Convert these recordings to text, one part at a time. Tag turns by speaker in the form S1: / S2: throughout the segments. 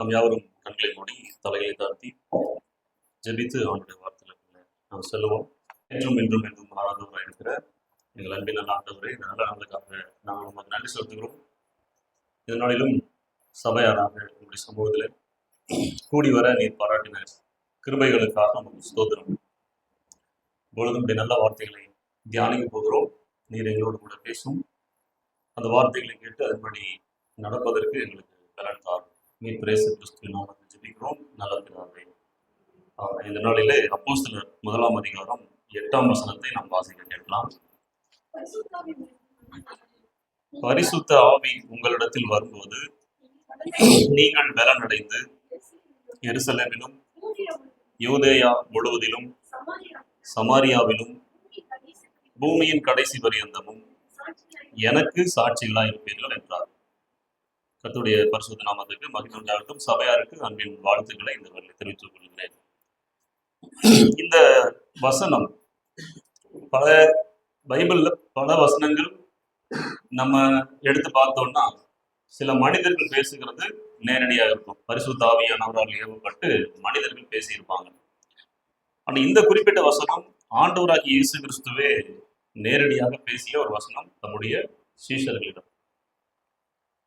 S1: நாம் யாவரும் கண்களை மூடி தலையை தாழ்த்தி ஜெபித்து அவனுடைய வார்த்தைகளை நாம் சொல்லுவோம். என்றும் என்றும் என்றும் மாறாதவராக இருக்கிற எங்கள் அன்பின் நல்ல ஆண்டவரை நல்ல நாளுக்காக நாங்கள் உங்களுக்கு நன்றி செலுத்துகிறோம். இதனாலும் சபையாராக உங்களுடைய சமூகத்தில் கூடி வர நீர் பாராட்டின கிருபைகளுக்காக நமக்கு ஸ்தோத்திரம். பொழுதும் நல்ல வார்த்தைகளை தியானிக்க போகிறோம். நீர் எங்களோடு கூட பேசும் அந்த வார்த்தைகளை கேட்டு அதன்படி நடப்பதற்கு எங்களுக்கு பலன் தாரும். நீ பிரேச கிறிஸ்துவின் நாமத்தில் ஜெபிக்கிறோம் நல்ல பிதாவே. இந்த நாளிலே அப்போஸ்தலர் 1 அதிகாரம் 8 வசனத்தை நாம் வாசிக்க கேட்கலாம். பரிசுத்த ஆவி உங்களிடத்தில் வரும்போது நீங்கள் பலனடைந்து எருசலேமிலும் யூதேயா முழுவதிலும் சமாரியாவிலும் பூமியின் கடைசி பரியந்தமும் எனக்கு சாட்சிகளாக இருப்பீர்கள் என்றார். கர்த்தருடைய பரிசுத்த நாமத்துக்கு மகிமை உண்டாகட்டும். சபையாருக்கு அன்பின் வாழ்த்துக்களை இந்த வரையில் தெரிவித்துக் கொள்கிறேன். இந்த வசனம் பல பைபிள்ல பல வசனங்கள் நம்ம எடுத்து பார்த்தோம்னா சில மனிதர்கள் பேசுகிறது நேரடியாக இருக்கும். பரிசுத்த ஆவியானவரால் ஏவப்பட்டு மனிதர்கள் பேசியிருப்பாங்க. ஆனா இந்த குறிப்பிட்ட வசனம் ஆண்டவராகிய இயேசு கிறிஸ்துவே நேரடியாக பேசிய ஒரு வசனம் தம்முடைய சீஷர்களிடம்.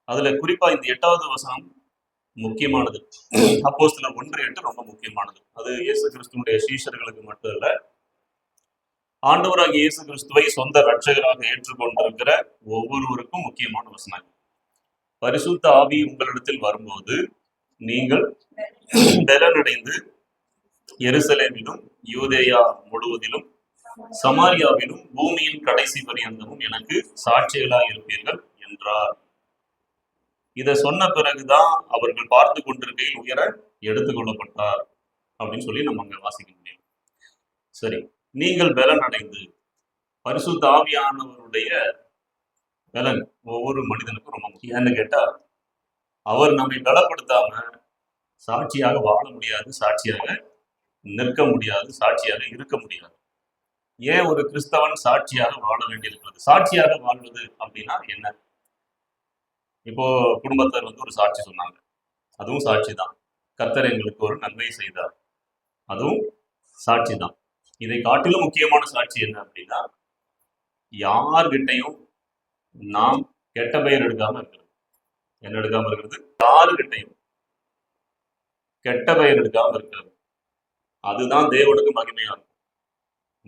S1: அதுல குறிப்பா இந்த 8வது வசனம் முக்கியமானது. அப்போஸ்தலர் 1:8 ரொம்ப முக்கியமானது. அது இயேசு கிறிஸ்துவனுடைய சீஷர்களுக்கு மட்டுமல்ல, ஆண்டவராகிய இயேசு கிறிஸ்துவை சொந்த இரட்சகராக ஏற்றுக்கொண்டிருக்கிற ஒவ்வொருவருக்கும் முக்கியமான வசனம். பரிசுத்த ஆவி உங்களிடத்தில் வரும்போது நீங்கள் பலனடைந்து எருசலேமிலும் யூதேயா முழுவதிலும் சமாரியாவிலும் பூமியின் கடைசி பரியந்தமும் எனக்கு சாட்சிகளாக இருப்பீர்கள் என்றார். இதை சொன்ன பிறகுதான் அவர்கள் பார்த்து கொண்டிருக்கையில் உயர எடுத்துக்கொள்ளப்பட்டார் அப்படின்னு சொல்லி நம்ம அங்க வாசிக்க முடியும். சரி, நீங்கள் பலன் அடைந்து, பரிசுத்த ஆவியானவருடைய பலன் ஒவ்வொரு மனிதனுக்கும் ரொம்ப முக்கியம். ஏன்னு கேட்டா, அவர் நம்மை பலப்படுத்தாம சாட்சியாக வாழ முடியாது, சாட்சியாக நிற்க முடியாது, சாட்சியாக இருக்க முடியாது. ஏன் ஒரு கிறிஸ்தவன் சாட்சியாக வாழ வேண்டியிருக்கிறது? சாட்சியாக வாழ்வது அப்படின்னா என்ன? இப்போ குடும்பத்தார் ஒரு சாட்சி சொன்னாங்க, அதுவும் சாட்சி தான். கர்த்தர் எங்களுக்கு ஒரு நன்மை செய்தார், அதுவும் சாட்சி தான். இதை காட்டிலும் முக்கியமான சாட்சி என்ன அப்படின்னா, யார்கிட்டையும் நாம் கெட்ட பெயர் எடுக்காம இருக்கிறது. என்ன எடுக்காம இருக்கிறது? யாருகிட்டையும் கெட்ட பெயர் எடுக்காம இருக்கிறது. அதுதான் தேவனுக்கு மகிமையா இருக்கும்.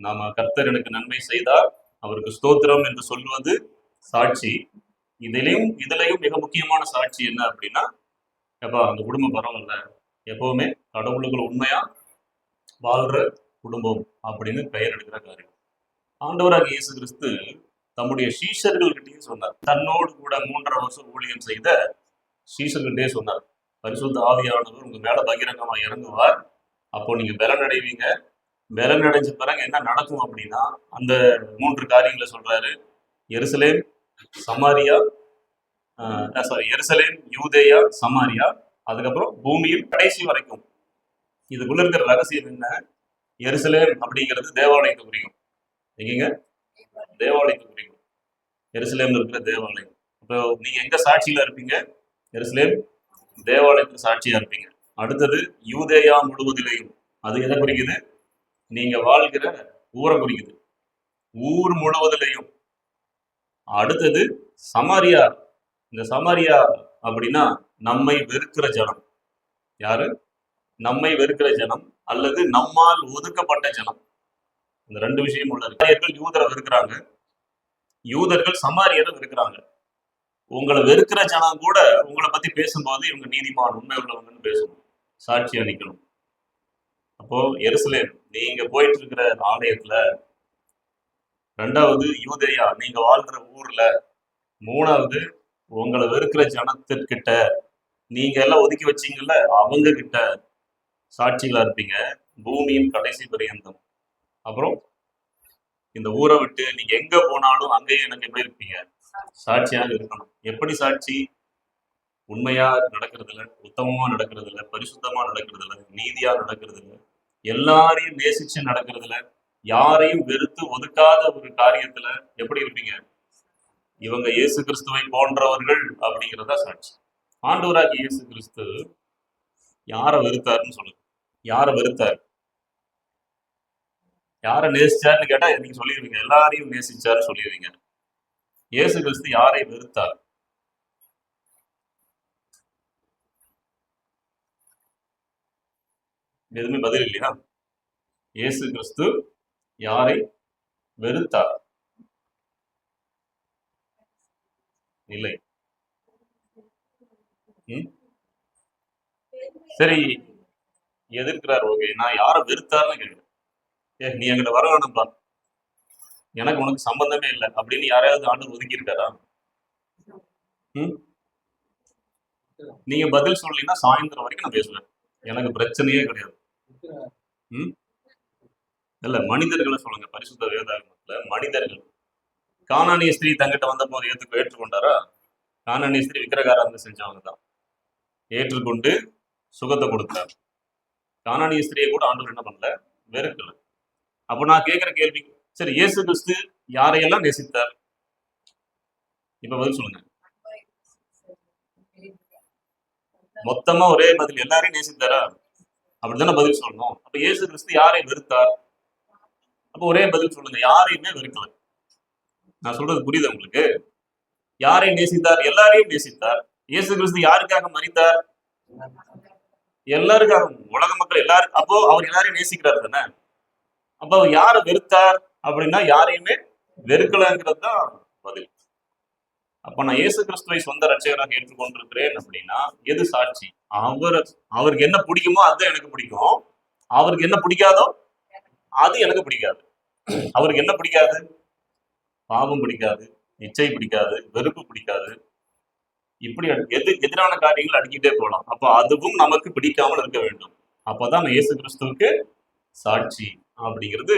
S1: நாம கர்த்தர் எனக்கு நன்மை செய்தார், அவருக்கு ஸ்தோத்திரம் என்று சொல்வது சாட்சி. இதுலயும் மிக முக்கியமான சாட்சி என்ன அப்படின்னா, எப்பா அந்த குடும்பம் பரவாயில்ல, எப்பவுமே கடவுளுக்குள்ள உண்மையா வாழ்ற குடும்பம் அப்படின்னு பெயர் எடுக்கிற காரியம். ஆண்டவராக இயேசு கிறிஸ்து தம்முடைய சீஷர்கள்கிட்டையும் சொன்னார். தன்னோடு கூட 3.5 வருஷம் ஊழியம் செய்த சீஷர்கள்கிட்டே சொன்னார், பரிசுத்த ஆவியானவர் உங்க மேல பகிரங்கமா இறங்குவார், அப்போ நீங்க பலன் அடைவீங்க. பலன் அடைஞ்ச பிறகு என்ன நடக்கும் அப்படின்னா, அந்த 3 காரியங்களை சொல்றாரு. எருசலேம், சமாரியா, எருசலேம், யூதேயா, சமாரியா, அதுக்கப்புறம் பூமியின் கடைசி வரைக்கும். இதுக்குள்ள இருக்கிற ரகசியம் என்ன? எருசலேம் அப்படிங்கிறது தேவாலயத்தை குறிக்கும். எங்கீங்க? தேவாலயத்தை குறிக்கும். எருசலேம்ல இருக்கிற தேவாலயம். இப்போ நீங்க எங்க சாட்சியில இருப்பீங்க? எருசலேம் தேவாலயத்துக்கு சாட்சியா இருப்பீங்க. அடுத்தது யூதேயா முழுவதிலையும். அது எதை குறிக்குது? நீங்க வாழ்கிற ஊரை குறிக்குது, ஊர் முழுவதிலையும். அடுத்தது சமாரியா. இந்த சமாரியா அப்படின்னா நம்மை வெறுக்கிற ஜனம். யாரு? நம்மை வெறுக்கிற ஜனம் அல்லது நம்மால் ஒதுக்கப்பட்ட ஜனம். இந்த 2 விஷயம் உள்ளது. சமாரியர்கள் யூதரை வெறுக்கிறாங்க, யூதர்கள் சமாரியரை வெறுக்கிறாங்க. உங்களை வெறுக்கிற ஜனம் கூட உங்களை பத்தி பேசும்போது இவங்க நீதிமான், உண்மை உள்ளவங்கன்னு பேசணும், சாட்சியா நிக்கணும். அப்போ எருசலேம் நீங்க போயிட்டு இருக்கிற ஆலயத்துல, 2வது யூதேயா நீங்க வாழ்ற ஊர்ல, 3வது உங்களை வெறுக்கிற ஜனத்திற்கிட்ட, நீங்க எல்லாம் ஒதுக்கி வச்சீங்கல்ல அவங்க கிட்ட சாட்சிகளா இருப்பீங்க, பூமியின் கடைசி பரியந்தம். அப்புறம் இந்த ஊரை விட்டு நீங்க எங்க போனாலும் அங்கேயே எனக்கு எப்படி இருப்பீங்க? சாட்சியாக இருக்கணும். எப்படி சாட்சி? உண்மையா நடக்கிறதுல, உத்தமமா நடக்கிறதுல, பரிசுத்தமா நடக்கிறதுல, நீதியா நடக்கிறதுல, எல்லாரையும் நேசிச்சு நடக்கிறதுல, யாரையும் வெறுத்து ஒதுக்காத ஒரு காரியத்துல எப்படி இருப்பீங்க? இவங்க இயேசு கிறிஸ்துவை போன்றவர்கள் அப்படிங்கிறதா சாட்சி. ஆண்டவராகிய இயேசு கிறிஸ்து யாரை வெறுத்தாருன்னு சொல்லுங்க. யாரை வெறுத்தாரு? யாரை நேசிச்சாருன்னு கேட்டா நீங்க சொல்லிடுவீங்க, எல்லாரையும் நேசிச்சாருன்னு சொல்லிடுவீங்க. இயேசு கிறிஸ்து யாரை வெறுத்தார்? எதுவுமே பதில் இல்லையா? இயேசு கிறிஸ்து யாரை வெறுத்தார்? இல்லை. சரி, எதிர்க்கிறார், ஓகே. நான் யாரை வெறுத்தாருன்னு கேட்கிறேன். நீ எங்கிட்ட வர வேணும்பா, எனக்கு உனக்கு சம்பந்தமே இல்லை அப்படின்னு யாரையாவது ஆண்டு ஒதுக்கி இருக்காரா? நீங்க பதில் சொல்லீங்கன்னா சாயந்தரம் வரைக்கும் நான் பேசுவேன், எனக்கு பிரச்சனையே கிடையாது. இல்ல, மனிதர்களை சொல்லுங்க. பரிசுத்த வேதாகமத்துல மனிதர்கள். கானானிய ஸ்திரீ தங்கிட்ட வந்த போது ஏற்றுக்கொண்டாரா? கானானிய ஸ்திரீ விக்கிரகாராதனை செஞ்சவங்க தான். ஏற்றுக்கொண்டு சுகத்தை கொடுத்தார். கானானிய ஸ்திரியை கூட ஆண்டவர் என்ன பண்ணல? வெறுக்கல. அப்ப நான் கேட்கிற கேள்வி, சரி, இயேசு கிறிஸ்து யாரையெல்லாம் நேசித்தார்? இப்ப பதில் சொல்லுங்க. மொத்தமா ஒரே பதில், எல்லாரையும் நேசித்தாரா? அப்படித்தானே பதில் சொல்லணும். அப்ப இயேசு கிறிஸ்து யாரை வெறுத்தார்? அப்ப ஒரே பதில் சொல்லுங்க, யாரையுமே வெறுக்கல. நான் சொல்றது புரியுது உங்களுக்கு? யாரை நேசித்தார்? எல்லாரையும் நேசித்தார். இயேசு கிறிஸ்து யாருக்காக மரித்தார்? எல்லாருக்காக, உலக மக்கள் எல்லாரும். அப்போ அவர் எல்லாரையும் நேசிக்கிறார் தானே? அப்ப அவர் யாரை வெறுத்தார் அப்படின்னா யாரையுமே வெறுக்கலங்கிறது தான் பதில். அப்ப நான் இயேசு கிறிஸ்துவை சொந்த ரட்சகராக ஏற்றுக்கொண்டிருக்கிறேன் அப்படின்னா எது சாட்சி? அவருக்கு என்ன பிடிக்குமோ அதுதான் எனக்கு பிடிக்கும், அவருக்கு என்ன பிடிக்காதோ அது எனக்கு பிடிக்காது. அவருக்கு என்ன பிடிக்காது? பாவம் பிடிக்காது, இச்சை பிடிக்காது, வெறுப்பு பிடிக்காது. இப்படி எதிரான காரியங்கள் அடிக்கிட்டே போகலாம். அப்ப அதுவும் நமக்கு பிடிக்காமல் இருக்க வேண்டும். அப்பதான் இயேசு கிறிஸ்துவுக்கு சாட்சி அப்படிங்கிறது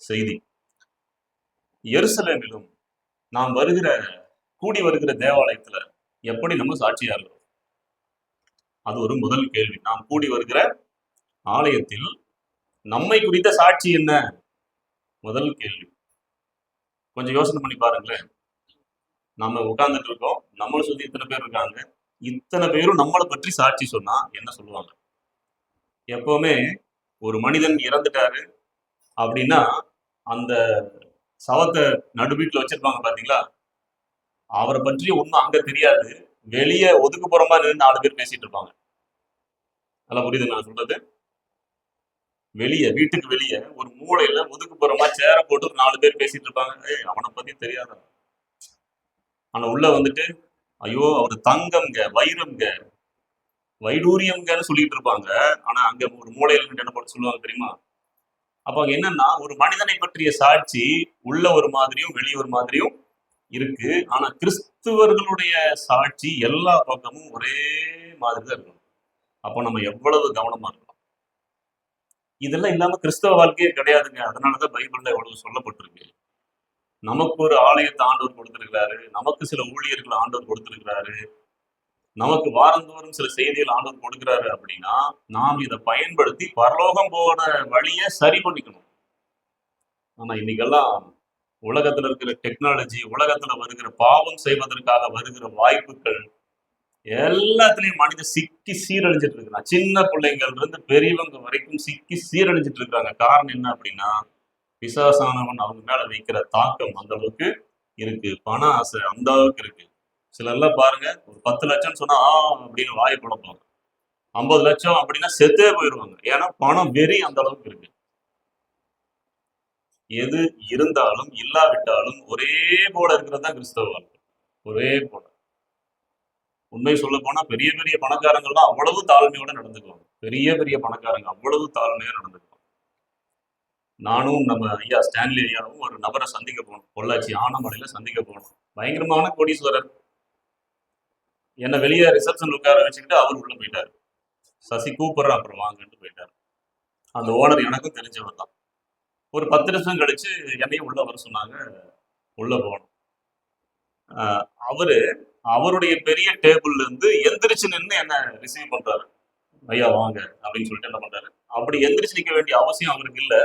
S1: செய்தி. எருசலேமிலும் நாம் கூடி வருகிற தேவாலயத்துல எப்படி நம்ம சாட்சியா இருக்கிறோம்? அது ஒரு முதல் கேள்வி. நாம் கூடி வருகிற ஆலயத்தில் நம்மை குறித்த சாட்சி என்ன? முதல் கேள்வி. கொஞ்சம் யோசனை பண்ணி பாருங்களேன். நம்ம உட்கார்ந்துட்டு இருக்கோம், நம்மளை சுத்தி இத்தனை பேர் இருக்காங்க, இத்தனை பேரும் நம்மளை பற்றி சாட்சி சொன்னா என்ன சொல்லுவாங்க? எப்பவுமே ஒரு மனிதன் இறந்துட்டாரு அப்படின்னா அந்த சவத்தை நடுவீட்டுல வச்சிருப்பாங்க பாத்தீங்களா? அவரை பற்றி ஒன்றும் அங்க தெரியாது, வெளியே ஒதுக்குப்புறமா நின்று 4 பேர் பேசிட்டு இருப்பாங்க. நல்லா புரியுது நான் சொல்றது? வீட்டுக்கு வெளியே ஒரு மூளையில ஒதுக்குப்புறமா சேர போட்டு ஒரு 4 பேர் பேசிட்டு இருப்பாங்க. அவனை பத்தி தெரியாத. ஆனா உள்ள வந்துட்டு, ஐயோ அவர் தங்கம்ங்க, வைரம்ங்க, வைடூரியம்ங்கன்னு சொல்லிட்டு இருப்பாங்க. ஆனா அங்க ஒரு மூளையில என்ன போட்டு சொல்லுவாங்க தெரியுமா? அப்ப அங்க என்னன்னா, ஒரு மனிதனை பற்றிய சாட்சி உள்ள ஒரு மாதிரியும் வெளியே ஒரு மாதிரியும் இருக்கு. ஆனா கிறிஸ்துவர்களுடைய சாட்சி எல்லா பக்கமும் ஒரே மாதிரி தான் இருக்கும். அப்போ நம்ம எவ்வளவு கவனமா இருக்கணும். இதெல்லாம் இல்லாம கிறிஸ்தவ வாழ்க்கையே கிடையாதுங்க. அதனாலதான் பைபிள்ல எவ்வளவு சொல்லப்பட்டிருக்கு. நமக்கு ஒரு ஆலயத்தை ஆண்டவர் கொடுத்திருக்கிறாரு, நமக்கு சில ஊழியர்கள் ஆண்டவர் கொடுத்திருக்கிறாரு, நமக்கு வாரந்தோறும் சில செய்திகள் ஆண்டவர் கொடுக்கிறாரு அப்படின்னா நாம் இதை பயன்படுத்தி பரலோகம் போன வழியை சரி பண்ணிக்கணும். ஆனா இன்னைக்கெல்லாம் உலகத்துல இருக்கிற டெக்னாலஜி, உலகத்துல வருகிற பாவம் செய்வதற்காக வருகிற வாய்ப்புகள் எல்லாத்துலயும் மனிதன் சிக்கி சீரழிஞ்சிட்டு இருக்கான். சின்ன பிள்ளைங்கள்ல இருந்து பெரியவங்க வரைக்கும் சிக்கி சீரழிஞ்சிட்டு இருக்காங்க. காரணம் என்ன அப்படின்னா, பிசாசானவன் அவங்க மேல வைக்கிற தாக்கம் அந்த அளவுக்கு இருக்கு. பண ஆசை அந்த அளவுக்கு இருக்கு. சிலர்லாம் பாருங்க, ஒரு 10 லட்சம் சொன்னா அப்படின்னு வாயை குழப்பாங்க. 50 லட்சம் அப்படின்னா செத்தே போயிடுவாங்க. ஏன்னா பணம் வெறி அந்த அளவுக்கு இருக்கு. எது இருந்தாலும் இல்லாவிட்டாலும் ஒரே போல இருக்கிறது தான் கிறிஸ்தவ வாழ்க்கை. ஒரே போல. உண்மை சொல்ல போனா பெரிய பெரிய பணக்காரங்கள்லாம் அவ்வளவு தாழ்மையோட நடந்துக்குவாங்க. பெரிய பெரிய பணக்காரங்க அவ்வளவு தாழ்மையா நடந்துக்குவாங்க. நானும் நம்ம ஐயா ஸ்டான்லி ஐயாவும் ஒரு நபரை சந்திக்க போனோம். பொள்ளாச்சி ஆனமலையில சந்திக்க போனோம். பயங்கரமான கோடீஸ்வரர். என்ன வெளியே ரிசப்ஷன் உட்கார வச்சுக்கிட்டு அவர் உள்ள போயிட்டாரு. சசி கூப்பிடுற அப்புறம் வாங்கன்ட்டு போயிட்டாரு. அந்த ஓனர் எனக்கும் தெரிஞ்சவர் தான். ஒரு 10 நிமிஷம் கழிச்சு என்னையும் உள்ள வர சொன்னாங்க. உள்ள போனோம். அவருடைய பெரிய டேபிள்ல இருந்து எந்திரிச்சு நின்று என்ன ரிசீவ் பண்றாரு. ஐயா வாங்க அப்படின்னு சொல்லிட்டு என்ன பண்றாரு. அப்படி எந்திரிச்சு நிற்க வேண்டிய அவசியம் அவருக்கு இல்ல.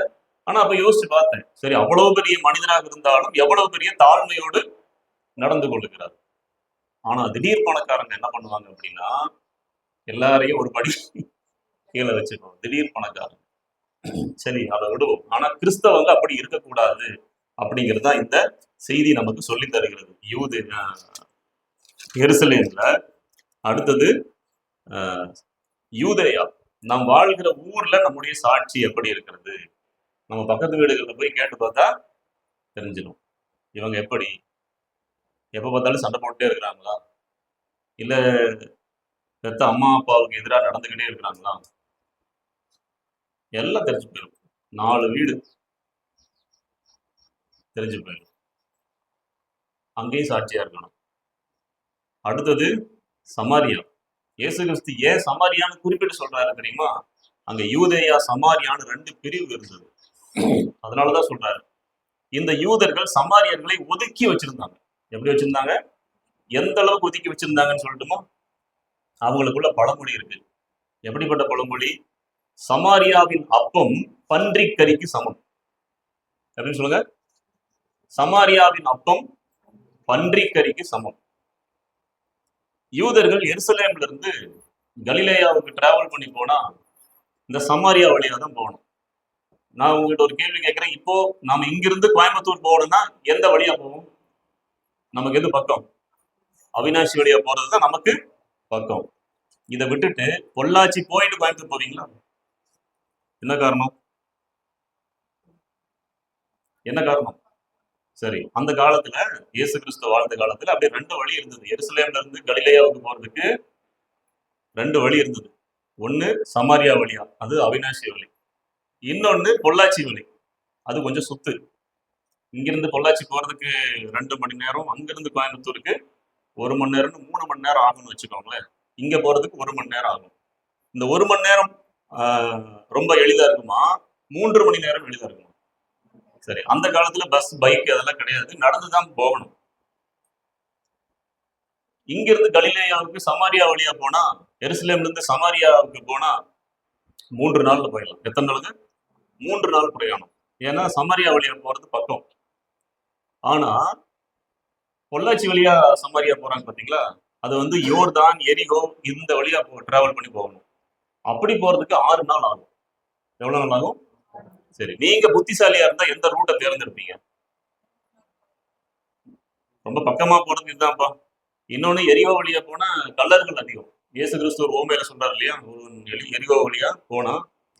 S1: ஆனா அப்ப யோசிச்சு பார்த்தேன், சரி, அவ்வளவு பெரிய மனிதனாக இருந்தாலும் எவ்வளவு பெரிய தாழ்மையோடு நடந்து கொள்ளுகிறார். ஆனா திடீர் பணக்காரங்க என்ன பண்ணுவாங்க அப்படின்னா, எல்லாரையும் ஒரு படி கீழே வச்சுக்கோ, திடீர் பணக்காரன். சரி, அதை விடுவோம். ஆனா கிறிஸ்தவங்க அப்படி இருக்கக்கூடாது அப்படிங்கிறது தான் இந்த செய்தி நமக்கு சொல்லி தருகிறது. எருசலேம்ல அடுத்தது யூதேயா, நாம் வாழ்கிற ஊர்ல நம்முடைய சாட்சி எப்படி இருக்கிறது? நம்ம பக்கத்து வீடுகளில் போய் கேட்டு பார்த்தா தெரிஞ்சிடும். இவங்க எப்படி, எப்ப பார்த்தாலும் சண்டை போட்டுட்டே இருக்கிறாங்களா, இல்ல பெத்த அம்மா அப்பாவுக்கு எதிராக நடந்துகிட்டே இருக்கிறாங்களா, எல்லாம் தெரிஞ்சு போயிடும். 4 வீடு தெரிஞ்சு போயிடும். அங்கேயும் சாட்சியா இருக்கணும். அடுத்தது சமாரியா. இயேசு கிறிஸ்து ஏன் சமாரியான்னு குறிப்பிட்டு சொல்றாரு தெரியுமா? அங்க யூதேயா சமாரியான்னு 2 பிரிவு இருந்தது. அதனாலதான் சொல்றாரு. இந்த யூதர்கள் சமாரியர்களை ஒதுக்கி வச்சிருந்தாங்க. எப்படி வச்சிருந்தாங்க? எந்த அளவுக்கு ஒதுக்கி வச்சிருந்தாங்கன்னு சொல்லட்டுமா? அவங்களுக்குள்ள பழமொழி இருக்கு. எப்படிப்பட்ட பழமொழி? சமாரியாவின் அப்பம் பன்றிக்கறிக்கு சமம். அப்படின்னு சொல்லுங்க. சமாரியாவின் அப்பம் பன்றிக்கறிக்கு சமம். யூதர்கள் எருசலேம்ல இருந்து கலிலேயாவுக்கு டிராவல் பண்ணி போனா இந்த சமாரியா வழியா தான் போகணும். நான் உங்ககிட்ட ஒரு கேள்வி கேட்கிறேன். இப்போ நாம இங்கிருந்து கோயம்புத்தூர் போகணும்னா எந்த வழியா போவோம்? நமக்கு எது பக்கம்? அவினாசி வழியா போறதுதான் நமக்கு பக்கம். இதை விட்டுட்டு பொள்ளாச்சி போயிட்டு கோயம்புத்தூர் போவீங்களா? என்ன காரணம்? என்ன காரணம்? சரி, அந்த காலத்துல இயேசு கிறிஸ்து வாழ்ந்த காலத்துல அப்படியே 2 வழி இருந்தது. எருசலேம்ல இருந்து கலிலேயாவுக்கு போறதுக்கு 2 வழி இருந்தது. ஒண்ணு சமாரியா வழியா, அது அவினாசி வழி. இன்னொன்னு பொள்ளாச்சி வழி, அது கொஞ்சம் சுத்து. இங்கிருந்து பொள்ளாச்சி போறதுக்கு 2 மணி நேரம், அங்கிருந்து கோயம்புத்தூருக்கு 1 மணி நேரம், 3 மணி நேரம் ஆகும்னு வச்சுக்கோங்களேன். இங்க போறதுக்கு 1 மணி நேரம் ஆகும். இந்த 1 மணி நேரம் ரொம்ப எளிதா இருக்குமா, 3 மணி நேரம் எளிதா இருக்குமா? சரி, அந்த காலத்துல பஸ், பைக் அதெல்லாம் கிடையாது, நடந்துதான் போகணும். இங்கிருந்து கலிலேயாவுக்கு சமாரியா வழியா போனா, எருசலேம்ல இருந்து சமாரியாவுக்கு போனா 3 நாள்ல போயிடலாம். எத்தனை நாளுங்க? 3 நாள் பிரயாணம். ஏன்னா சமாரியா வழியா போறது பக்கம். ஆனா பொள்ளாச்சி வழியா சமாரியா போறாங்க பாத்தீங்களா, அது வந்து யோர்தான், எரிகோ இந்த வழியா டிராவல் பண்ணி போகணும். அப்படி போறதுக்கு 6 நாள் ஆகும். எவ்வளவு நாள் ஆகும்? சரி, நீங்க புத்திசாலியா இருந்தா எந்த ரூட்டை தேர்ந்தெடுப்பீங்க? ரொம்ப பக்கமா போறது இதுதான்ப்பா. இன்னொன்னு எரிகோ வழியா போனா கல்லர்கள் அதிகம். இயேசு கிறிஸ்து ஒரு ஓமையில சொல்றாரு இல்லையா, எரிகோ வழியா போனா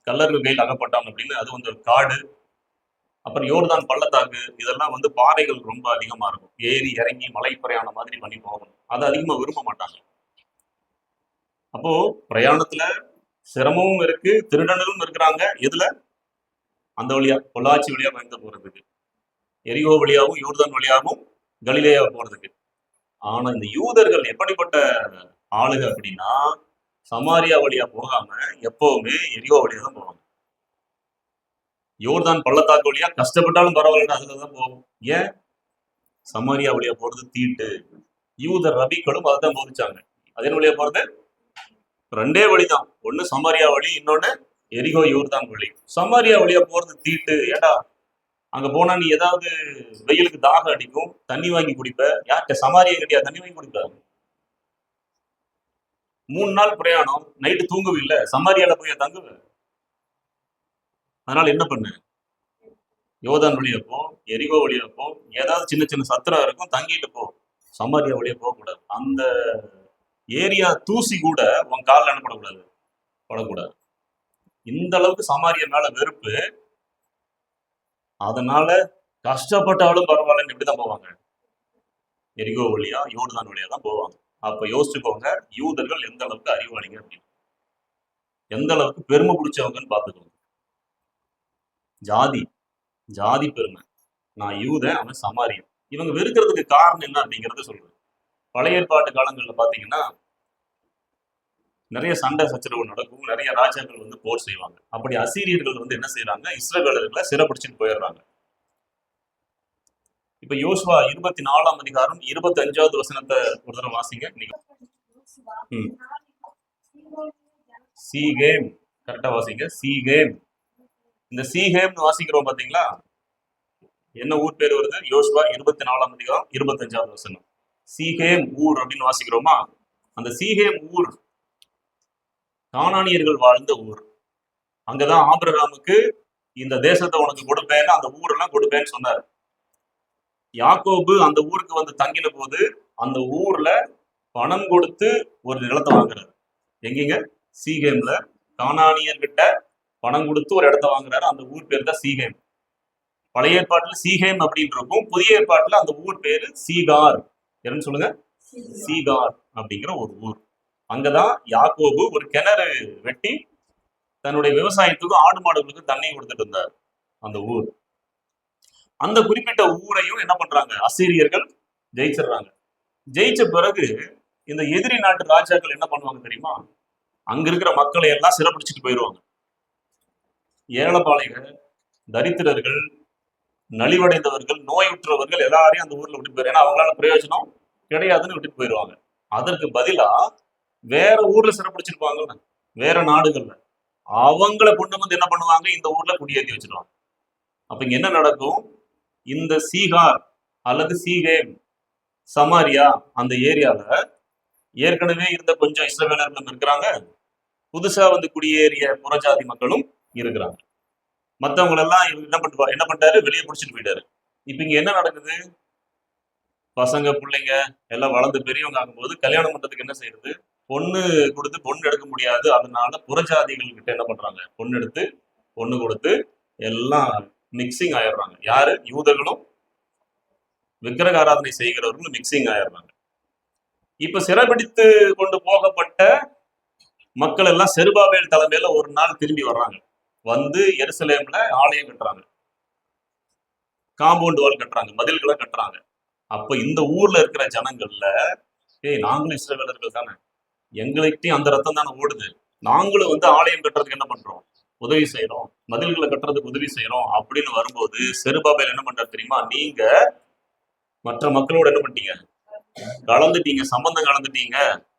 S1: கல்லர்கள் கையில் அகப்பட்டான் அப்படின்னு. அது வந்து காடு, அப்புறம் யோர்தான் பள்ளத்தாக்கு, இதெல்லாம் வந்து பாறைகள் ரொம்ப அதிகமா இருக்கும். ஏறி இறங்கி மலை பிரயாணம் மாதிரி பண்ணி போகணும். அதை அதிகமா விரும்ப மாட்டாங்க. அப்போ பிரயாணத்துல சிரமமும் இருக்கு, திருடனும் இருக்கிறாங்க. எதுல? அந்த வழியா பொள்ளாச்சி வழியா பயந்து போறதுக்கு, எரிகோ வழியாவும் யோர்தான் வழியாவும் கலிலேயா போறதுக்கு. ஆனா இந்த யூதர்கள் எப்படிப்பட்ட ஆளுக அப்படின்னா, சமாரியா வழியா போகாம எப்பவுமே எரிகோ வழியா தான் போவாங்க. யோர்தான் பள்ளத்தாக்கு வழியா கஷ்டப்பட்டாலும் பரவாயில்ல, அதுலதான் போகும். ஏன்? சமாரியா வழியா போறது தீட்டு. யூத ரபிக்களும் அதுதான் போதிச்சாங்க. அதே வழியா போறது 2 வழிதான். ஒண்ணு சமாரியா வழி, இன்னொன்னு எரிகோ யோர்தான் வழி. சமாரியா வழியா போறது தீட்டு. ஏடா, அங்க போனா நீ ஏதாவது வெயிலுக்கு தாகம் அடிக்கும், தண்ணி வாங்கி குடிப்ப. யார்கிட்ட? சமாரியா கிட்டியா தண்ணி வாங்கி குடிப்ப? 3 நாள் பிரயாணம், நைட்டு தூங்கவில்லை, சமாரியால போய் தங்குவ. அதனால என்ன பண்ணு? யோர்தான் வழியா போ, எரிகோ வழியா போ, ஏதாவது சின்ன சின்ன சத்திரம் இருக்கும், தங்கிட்டு போ. சமாரியா வழியா போக கூடாது. அந்த ஏரியா தூசி கூட உன் காலில் அனுப்பக்கூடாது, படக்கூடாது. இந்த அளவுக்கு சமாரியா மேல வெறுப்பு. அதனால கஷ்டப்பட்டாலும் பரவாயில்லன்னு எப்படிதான் போவாங்க? எரிகோ வழியா, யோர்தான் வழியா தான் போவாங்க. அப்ப யோசிச்சுக்கோங்க, யூதர்கள் எந்த அளவுக்கு அறிவாளிங்க அப்படின்னு, எந்த அளவுக்கு பெருமை பிடிச்சவங்கன்னு பார்த்துக்கோங்க. ஜாதி, ஜாதி பெருமை. நான் யூதன், அவன் சமாரியன். இவங்க வெறுக்கிறதுக்கு காரணம் என்ன அப்படிங்கறத சொல்றேன். பழைய ஏற்பாட்டு காலங்கள்ல பாத்தீங்கன்னா நிறைய சண்டை சச்சரவு நடக்கும், நிறைய ராஜாக்கள் வந்து போர் செய்வாங்க. அப்படி அசீரியர்கள் வந்து என்ன செய்யறாங்க? இஸ்ரவேலர்களை சிறைப்பிடிச்சுட்டு போயிடுறாங்க. இப்ப யோசுவா 24ஆம் அதிகாரம் 25வது வசனத்தை ஒரு தடவை வாசிங்க நீங்க. சீகேம், கரெக்டா வாசிங்க. சீகேம். இந்த சீகேம்னு வாசிக்கிறோம் பாத்தீங்களா, என்ன ஊர் பேர் வருது? யோசுவா 24ஆம் அதிகாரம் 25வது வசனம். சீகேம் ஊர் அப்படின்னு வாசிக்கிறோமா? அந்த சீகேம் ஊர் கானானியர்கள் வாழ்ந்த ஊர். அங்கதான் ஆபிரகாமுக்கு இந்த தேசத்தை உனக்கு கொடுப்பேன்னு, அந்த ஊரெல்லாம் கொடுப்பேன்னு சொன்னார். யாக்கோபு அந்த ஊருக்கு வந்து தங்கின போது அந்த ஊர்ல பணம் கொடுத்து ஒரு நிலத்தை வாங்குறாரு. எங்கீங்க? சீகேம்ல கானானியர்கிட்ட பணம் கொடுத்து ஒரு இடத்த வாங்குறாரு. அந்த ஊர் பேர் தான் சீகேம். பழைய ஏற்பாட்டுல சீகேம் அப்படின்னு இருக்கும். புதிய ஏற்பாட்டுல அந்த ஊர் பேரு சீகார். என்னன்னு சொல்லுங்க? சீகார் அப்படிங்கிற ஒரு ஊர். அங்கதான் யாக்கோபு ஒரு கிணறு வெட்டி தன்னுடைய விவசாயத்துக்கும் ஆடு மாடுகளுக்கும் தண்ணி கொடுத்துட்டு இருந்தார். அந்த ஊர், அந்த குறிப்பிட்ட ஊரையும் என்ன பண்றாங்க? அசீரியர்கள் ஜெயிச்சிடுறாங்க. ஜெயிச்ச பிறகு இந்த எதிரி நாட்டு ராஜாக்கள் என்ன பண்ணுவாங்க தெரியுமா? அங்க இருக்கிற மக்களை எல்லாம் சிறப்பிடிச்சிட்டு போயிடுவாங்க. ஏழைப்பாளைகள், தரித்திரர்கள், நலிவடைந்தவர்கள், நோயுற்றவர்கள் எல்லாரையும் அந்த ஊர்ல விட்டுட்டு போயிரு. ஏன்னா அவங்களால பிரயோஜனம் கிடையாதுன்னு விட்டுட்டு போயிடுவாங்க. அதற்கு பதிலா வேற ஊர்ல சிறப்பிடிச்சிருப்பாங்கல்ல, வேற நாடுகள்ல, அவங்கள கொண்டு வந்து என்ன பண்ணுவாங்க? இந்த ஊர்ல குடியேற்றி வச்சிருவாங்க. அப்ப இங்க என்ன நடக்கும்? இந்த சீகார் அல்லது சீகேம், சமாரியா அந்த ஏரியால ஏற்கனவே இருந்த கொஞ்சம் இஸ்ரவேலர்களும் இருக்கிறாங்க, புதுசா வந்து குடியேறிய புறஜாதி மக்களும் இருக்கிறாங்க. மற்றவங்களெல்லாம் என்ன பண்ணிட்டாரு? வெளியே பிடிச்சிட்டு போயிட்டாரு. இப்ப இங்க என்ன நடக்குது? பசங்க பிள்ளைங்க எல்லாம் வளர்ந்து பெரியவங்க ஆகும்போது கல்யாணம் பண்றதுக்கு என்ன செய்யறது? பொண்ணு கொடுத்து பொண்ணு எடுக்க முடியாது. அதனால புறஜாதிகள் கிட்ட என்ன பண்றாங்க? பொண்ணு எடுத்து பொண்ணு கொடுத்து எல்லாம் மிக்சிங் ஆயிடுறாங்க. யாரு? யூதர்களும் விக்கிரக ஆராதனை செய்கிறவர்களும் மிக்சிங் ஆயிடுறாங்க. இப்ப சிறைபிடித்து கொண்டு போகப்பட்ட மக்கள் எல்லாம் செருபாபேல் தலைமையில ஒரு நாள் திரும்பி வர்றாங்க. வந்து எருசலேம்ல ஆலயம் கட்டுறாங்க, காம்பவுண்ட் வால் கட்டுறாங்க, மதில்களை கட்டுறாங்க. அப்ப இந்த ஊர்ல இருக்கிற ஜனங்கள்ல, நாங்களும் இஸ்ரவேலர்கள் தானே, எங்களுக்கிட்டையும் அந்த ரத்தம் தானே ஓடுது, நாங்களும் வந்து ஆலயம் கட்டுறதுக்கு என்ன பண்றோம்? உதவி செய்யறோம், மதில்களை கட்டுறதுக்கு உதவி செய்யறோம் அப்படின்னு வரும்போது செருபாபேல் என்ன பண்றாரு தெரியுமா? நீங்க மற்ற மக்களோட என்ன பண்ணிட்டீங்க? கலந்துட்டீங்க, சம்பந்தம் கலந்துட்டீங்க.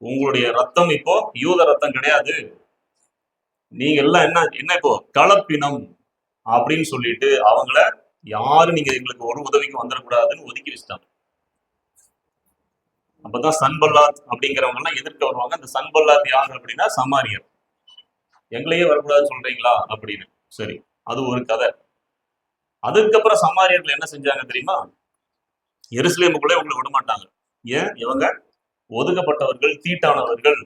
S1: உங்களுடைய ரத்தம் இப்போ யூத ரத்தம் கிடையாது. நீங்க எல்லாம் என்ன என்ன இப்போ கலப்பினம் அப்படின்னு சொல்லிட்டு அவங்கள யாரும் நீங்க எங்களுக்கு ஒரு உதவிக்கு வந்துடக்கூடாதுன்னு ஒதுக்கி வச்சுட்டாங்க. அப்பதான் சன்பல்லாத் அப்படிங்கிறவங்க எல்லாம் எதிர்க்க வருவாங்க. அந்த சன்பல்லாத் யார் அப்படின்னா சமாரியர். எங்களையே வரக்கூடாதுன்னு சொல்றீங்களா அப்படின்னு. சரி, அது ஒரு கதை. அதுக்கப்புறம் சமாரியர்கள் என்ன செஞ்சாங்க தெரியுமா? எருசலேமுக்குள்ளே உங்களை விட மாட்டாங்க. ஏன்? இவங்க ஒதுக்கப்பட்டவர்கள், தீட்டானவர்கள்.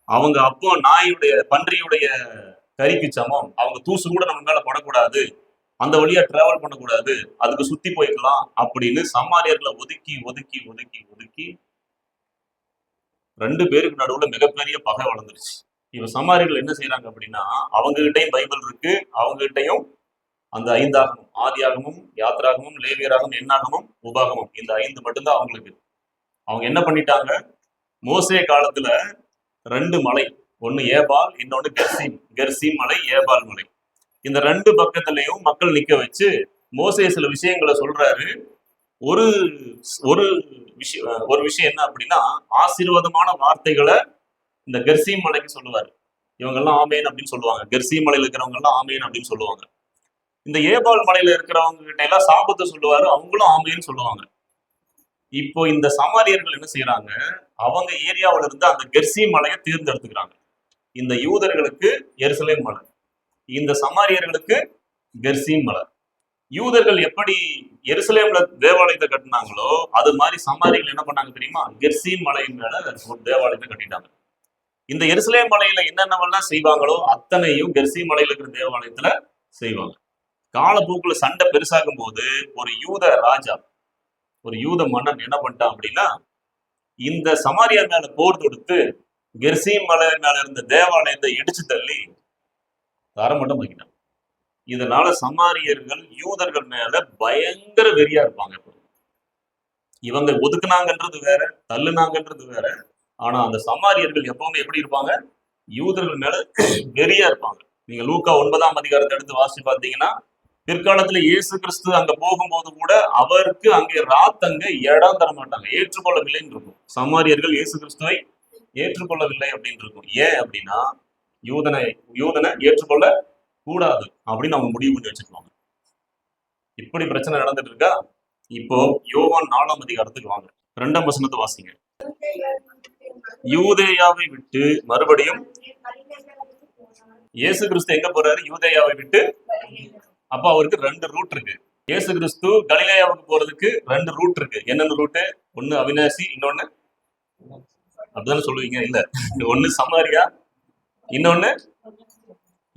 S1: அவங்க அப்போ நாயுடைய பன்றியுடைய கறிக்கு சமம். அவங்க தூசு கூட நம்ம மேல படக்கூடாது, அந்த வழியா டிராவல் பண்ணக்கூடாது, அதுக்கு சுத்தி போய்க்கலாம் அப்படின்னு சமாரியர்களை ஒதுக்கி ஒதுக்கி ஒதுக்கி ஒதுக்கி 2 பேருக்கு நடுவுல மிகப்பெரிய பகை வளர்ந்துருச்சு. இப்ப சமாரியர்கள் என்ன செய்யறாங்க அப்படின்னா, அவங்க கிட்டையும் பைபிள் இருக்கு, அவங்க கிட்டையும் அந்த 5 ஆகமம், ஆதியாகமும், யாத்ராகமும், லேவியராகமும், எண்ணாகமும், உபாகமும், இந்த 5 மட்டும்தான் அவங்களுக்கு. அவங்க என்ன பண்ணிட்டாங்க? மோசே காலத்துல 2 மலை, ஒன்னு ஏபால், இன்னொன்னு கெர்சீம். கெர்சீம் மலை, ஏபால் மலை. இந்த 2 பக்கத்திலையும் மக்கள் நிக்க வச்சு மோசே சில விஷயங்களை சொல்றாரு. ஒரு ஒரு விஷயம் என்ன அப்படின்னா, ஆசீர்வாதமான வார்த்தைகளை இந்த கெர்சீம் மலைக்கு சொல்லுவாரு. இவங்க எல்லாம் ஆமேன் அப்படின்னு சொல்லுவாங்க. கெர்சீம் மலையில இருக்கிறவங்க எல்லாம் ஆமேன் அப்படின்னு சொல்லுவாங்க. இந்த ஏபால் மலையில இருக்கிறவங்க கிட்ட எல்லாம் சாபத்தை சொல்லுவாரு, அவங்களும் ஆமேன்னு சொல்லுவாங்க. இப்போ இந்த சமாரியர்கள் என்ன செய்யறாங்க? அவங்க ஏரியாவில இருந்து அந்த கெர்சீம் மலையை தேர்ந்தெடுத்துக்கிறாங்க. இந்த யூதர்களுக்கு எருசலேம் மலை, இந்த சமாரியர்களுக்கு கெர்சீம் மலை. யூதர்கள் எப்படி எருசலேம்ல தேவாலயத்தை கட்டினாங்களோ அது மாதிரி சமாரியர்கள் என்ன பண்ணாங்க தெரியுமா? கெர்சீம் மலையின் மேல ஒரு தேவாலயத்தை கட்டிட்டாங்க. இந்த எருசலேம் மலையில என்னென்னவெல்லாம் செய்வாங்களோ அத்தனையும் கெர்சீம் மலையில இருக்கிற தேவாலயத்துல செய்வாங்க. காலப்போக்குல சண்டை பெருசாகும் போது ஒரு யூத ராஜா, ஒரு யூத மன்னன் என்ன பண்ணிட்டான் அப்படின்னா, இந்த சமாரியா மேல போர் தொடுத்து கெர்சீம் மலை மேல இருந்த தேவாலயத்தை இடிச்சு தள்ளி தரமட்டம் வைக்கிட்டான். இதனால சமாரியர்கள் யூதர்கள் மேல பயங்கர வெறியா இருப்பாங்க. இவங்க ஒதுக்குனாங்கன்றது வேற, தள்ளுனாங்கன்றது வேற. ஆனா அந்த சமாரியர்கள் எப்பவுமே எப்படி இருப்பாங்க? யூதர்கள் மேல வெறியா இருப்பாங்க. நீங்க லூக்கா 9ஆம் அதிகாரத்தை எடுத்து வாசிச்சு பார்த்தீங்கன்னா, பிற்காலத்துல இயேசு கிறிஸ்து அங்க போகும்போது கூட அவருக்கு அங்கே ராத்தங்க இடம் தர மாட்டாங்க, ஏற்றுக்கொள்ளவில்லைன்னு இருக்கும். சமாரியர்கள் இயேசு கிறிஸ்துவை ஏற்றுக்கொள்ளவில்லை அப்படின்னு இருக்கும். ஏன் அப்படின்னா, யூதனை ஏற்றுக்கொள்ள கூடாது அப்படின்னு அவங்க முடிவு பண்ணி வச்சிருப்பாங்க. இப்படி பிரச்சனை நடந்துட்டு இருக்கா. இப்போ யோவான் 4ஆம் அதிகாரத்துக்கு வாங்க, 2ஆம் வசனத்தை வாசிங்க. யூதேயாவை விட்டு மறுபடியும் இயேசு கிறிஸ்து எங்க போறாரு? யூதேயாவை விட்டு. அப்ப அவருக்கு 2 ரூட் இருக்கு. இயேசு கிறிஸ்து கலிலேயாவுக்கு போறதுக்கு 2 ரூட் இருக்கு. என்னென்ன ரூட்டு? ஒண்ணு அவினாசி, இன்னொன்னு அப்படிதானே சொல்லுவீங்க? இல்ல, ஒண்ணு சமாரியா, இன்னொன்னு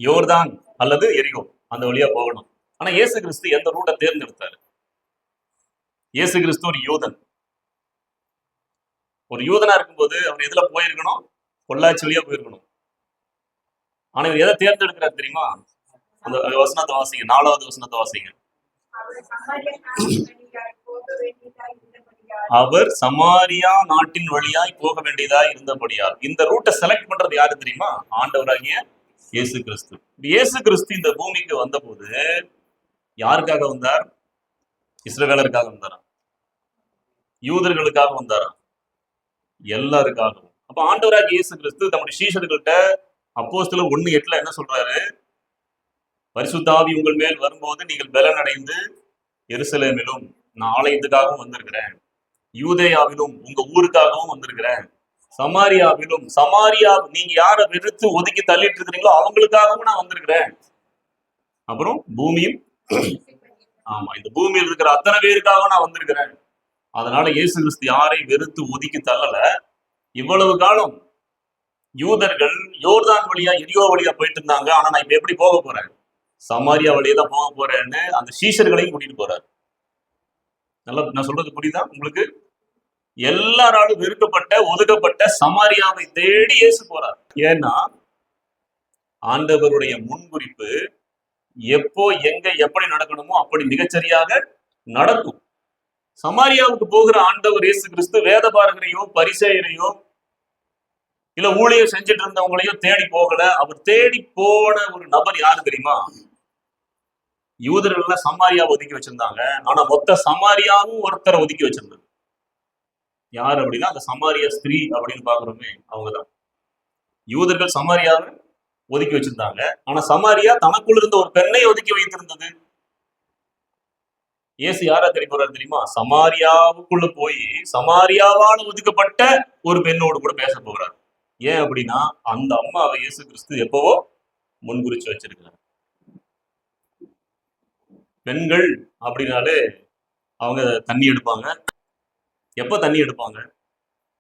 S1: யோர்தான் அல்லது எரிகோ. அந்த வழியா போகணும். ஆனா இயேசு கிறிஸ்து எந்த ரூட்டை தேர்ந்தெடுத்தாரு? இயேசு கிறிஸ்து ஒரு யூதன். ஒரு யூதனா இருக்கும்போது அவர் எதுல போயிருக்கணும்? பொள்ளாச்சி வழியா போயிருக்கணும். ஆனா இவர் எதை தேர்ந்தெடுக்கிறார் தெரியுமா? அந்த வசனத்தை வாசிங்க, 4வது வசனத்தை வாசிங்க. அவர் சமாரியா நாட்டின் வழியாய் போக வேண்டியதாய் இருந்தபடியால். இந்த ரூட்டை செலக்ட் பண்றது யாரு தெரியுமா? ஆண்டவராகிய இயேசு கிறிஸ்து. இயேசு கிறிஸ்து இந்த பூமிக்கு வந்தபோது யாருக்காக வந்தார்? இஸ்ரவேலருக்காக வந்தாரா? யூதர்களுக்காக வந்தாரா? எல்லாருக்காகவும். அப்ப ஆண்டவராகிய இயேசு கிறிஸ்து தம்முடைய சீஷர்கள்ட்ட அப்போஸ்தலர் 1:8 என்ன சொல்றாரு? பரிசுத்த ஆவி உங்கள் மேல் வரும்போது நீங்கள் பலன் அடைந்து எருசலேமிலும் நான் ஆலயத்துக்காகவும் வந்திருக்கிறேன், யூதேயாவிலும் உங்க ஊருக்காகவும் வந்திருக்கிறேன், சமாரியாவிலும், சமாரியா நீங்க யாரை வெறுத்து ஒதுக்கி தள்ளிட்டு இருக்கிறீங்களோ அவங்களுக்காகவும் நான் வந்திருக்கிறேன். அப்புறம் பூமியும், ஆமா, இந்த பூமியில் இருக்கிற அத்தனை பேருக்காக நான் வந்திருக்கிறேன். அதனால இயேசு கிறிஸ்து யாரை வெறுத்து ஒதுக்கி தள்ளல. இவ்வளவு காலம் யூதர்கள் யோர்தான் வழியா எரிகோ வழியா போயிட்டு இருந்தாங்க. ஆனா நான் இப்ப எப்படி போக போறேன்? சமாரியா வழியா தான் போக போறேன்னு அந்த சீஷர்களையும் கூட்டிட்டு போறாரு. நல்லா நான் சொல்றது புரியுதா உங்களுக்கு? எல்லாராலும் வெறுக்கப்பட்ட ஒதுக்கப்பட்ட சமாரியாவை தேடி இயேசு போறார். ஏன்னா ஆண்டவருடைய முன்குறிப்பு எப்போ எங்க எப்படி நடக்கணுமோ அப்படி மிகச்சரியாக நடக்கும். சமாரியாவுக்கு போகிற ஆண்டவர் இயேசு கிறிஸ்து வேத பாரகரையோ பரிசேயரையோ இல்ல ஊழியர் செஞ்சுட்டு இருந்தவங்களையோ தேடி போகல. அவர் தேடி போன ஒரு நபர் யாரு தெரியுமா? யூதர்கள் எல்லாம் சமாரியாவை ஒதுக்கி வச்சிருந்தாங்க. ஆனா மொத்த சமாரியாவும் ஒருத்தரை ஒதுக்கி வச்சிருந்தது. யார் அப்படின்னா அந்த சமாரிய ஸ்திரீ அப்படின்னு பாக்குறோமே, அவங்கதான். யூதர்கள் சமாரியாவை ஒதுக்கி வச்சிருந்தாங்க. ஆனா சமாரியா தனக்குள்ள இருந்த ஒரு பெண்ணை ஒதுக்கி வைத்திருந்தது. இயேசு யாரா தேடி போறாரு தெரியுமா? சமாரியாவுக்குள்ள போய் சமாரியாவால் ஒதுக்கப்பட்ட ஒரு பெண்ணோடு கூட பேச போகிறார். ஏன் அப்படின்னா அந்த அம்மாவை இயேசு கிறிஸ்து எப்பவோ முன்குறிச்சு வச்சிருக்கிறார். பெண்கள் அப்படின்னாலே அவங்க தண்ணி எடுப்பாங்க. எப்ப தண்ணி எடுப்பாங்க?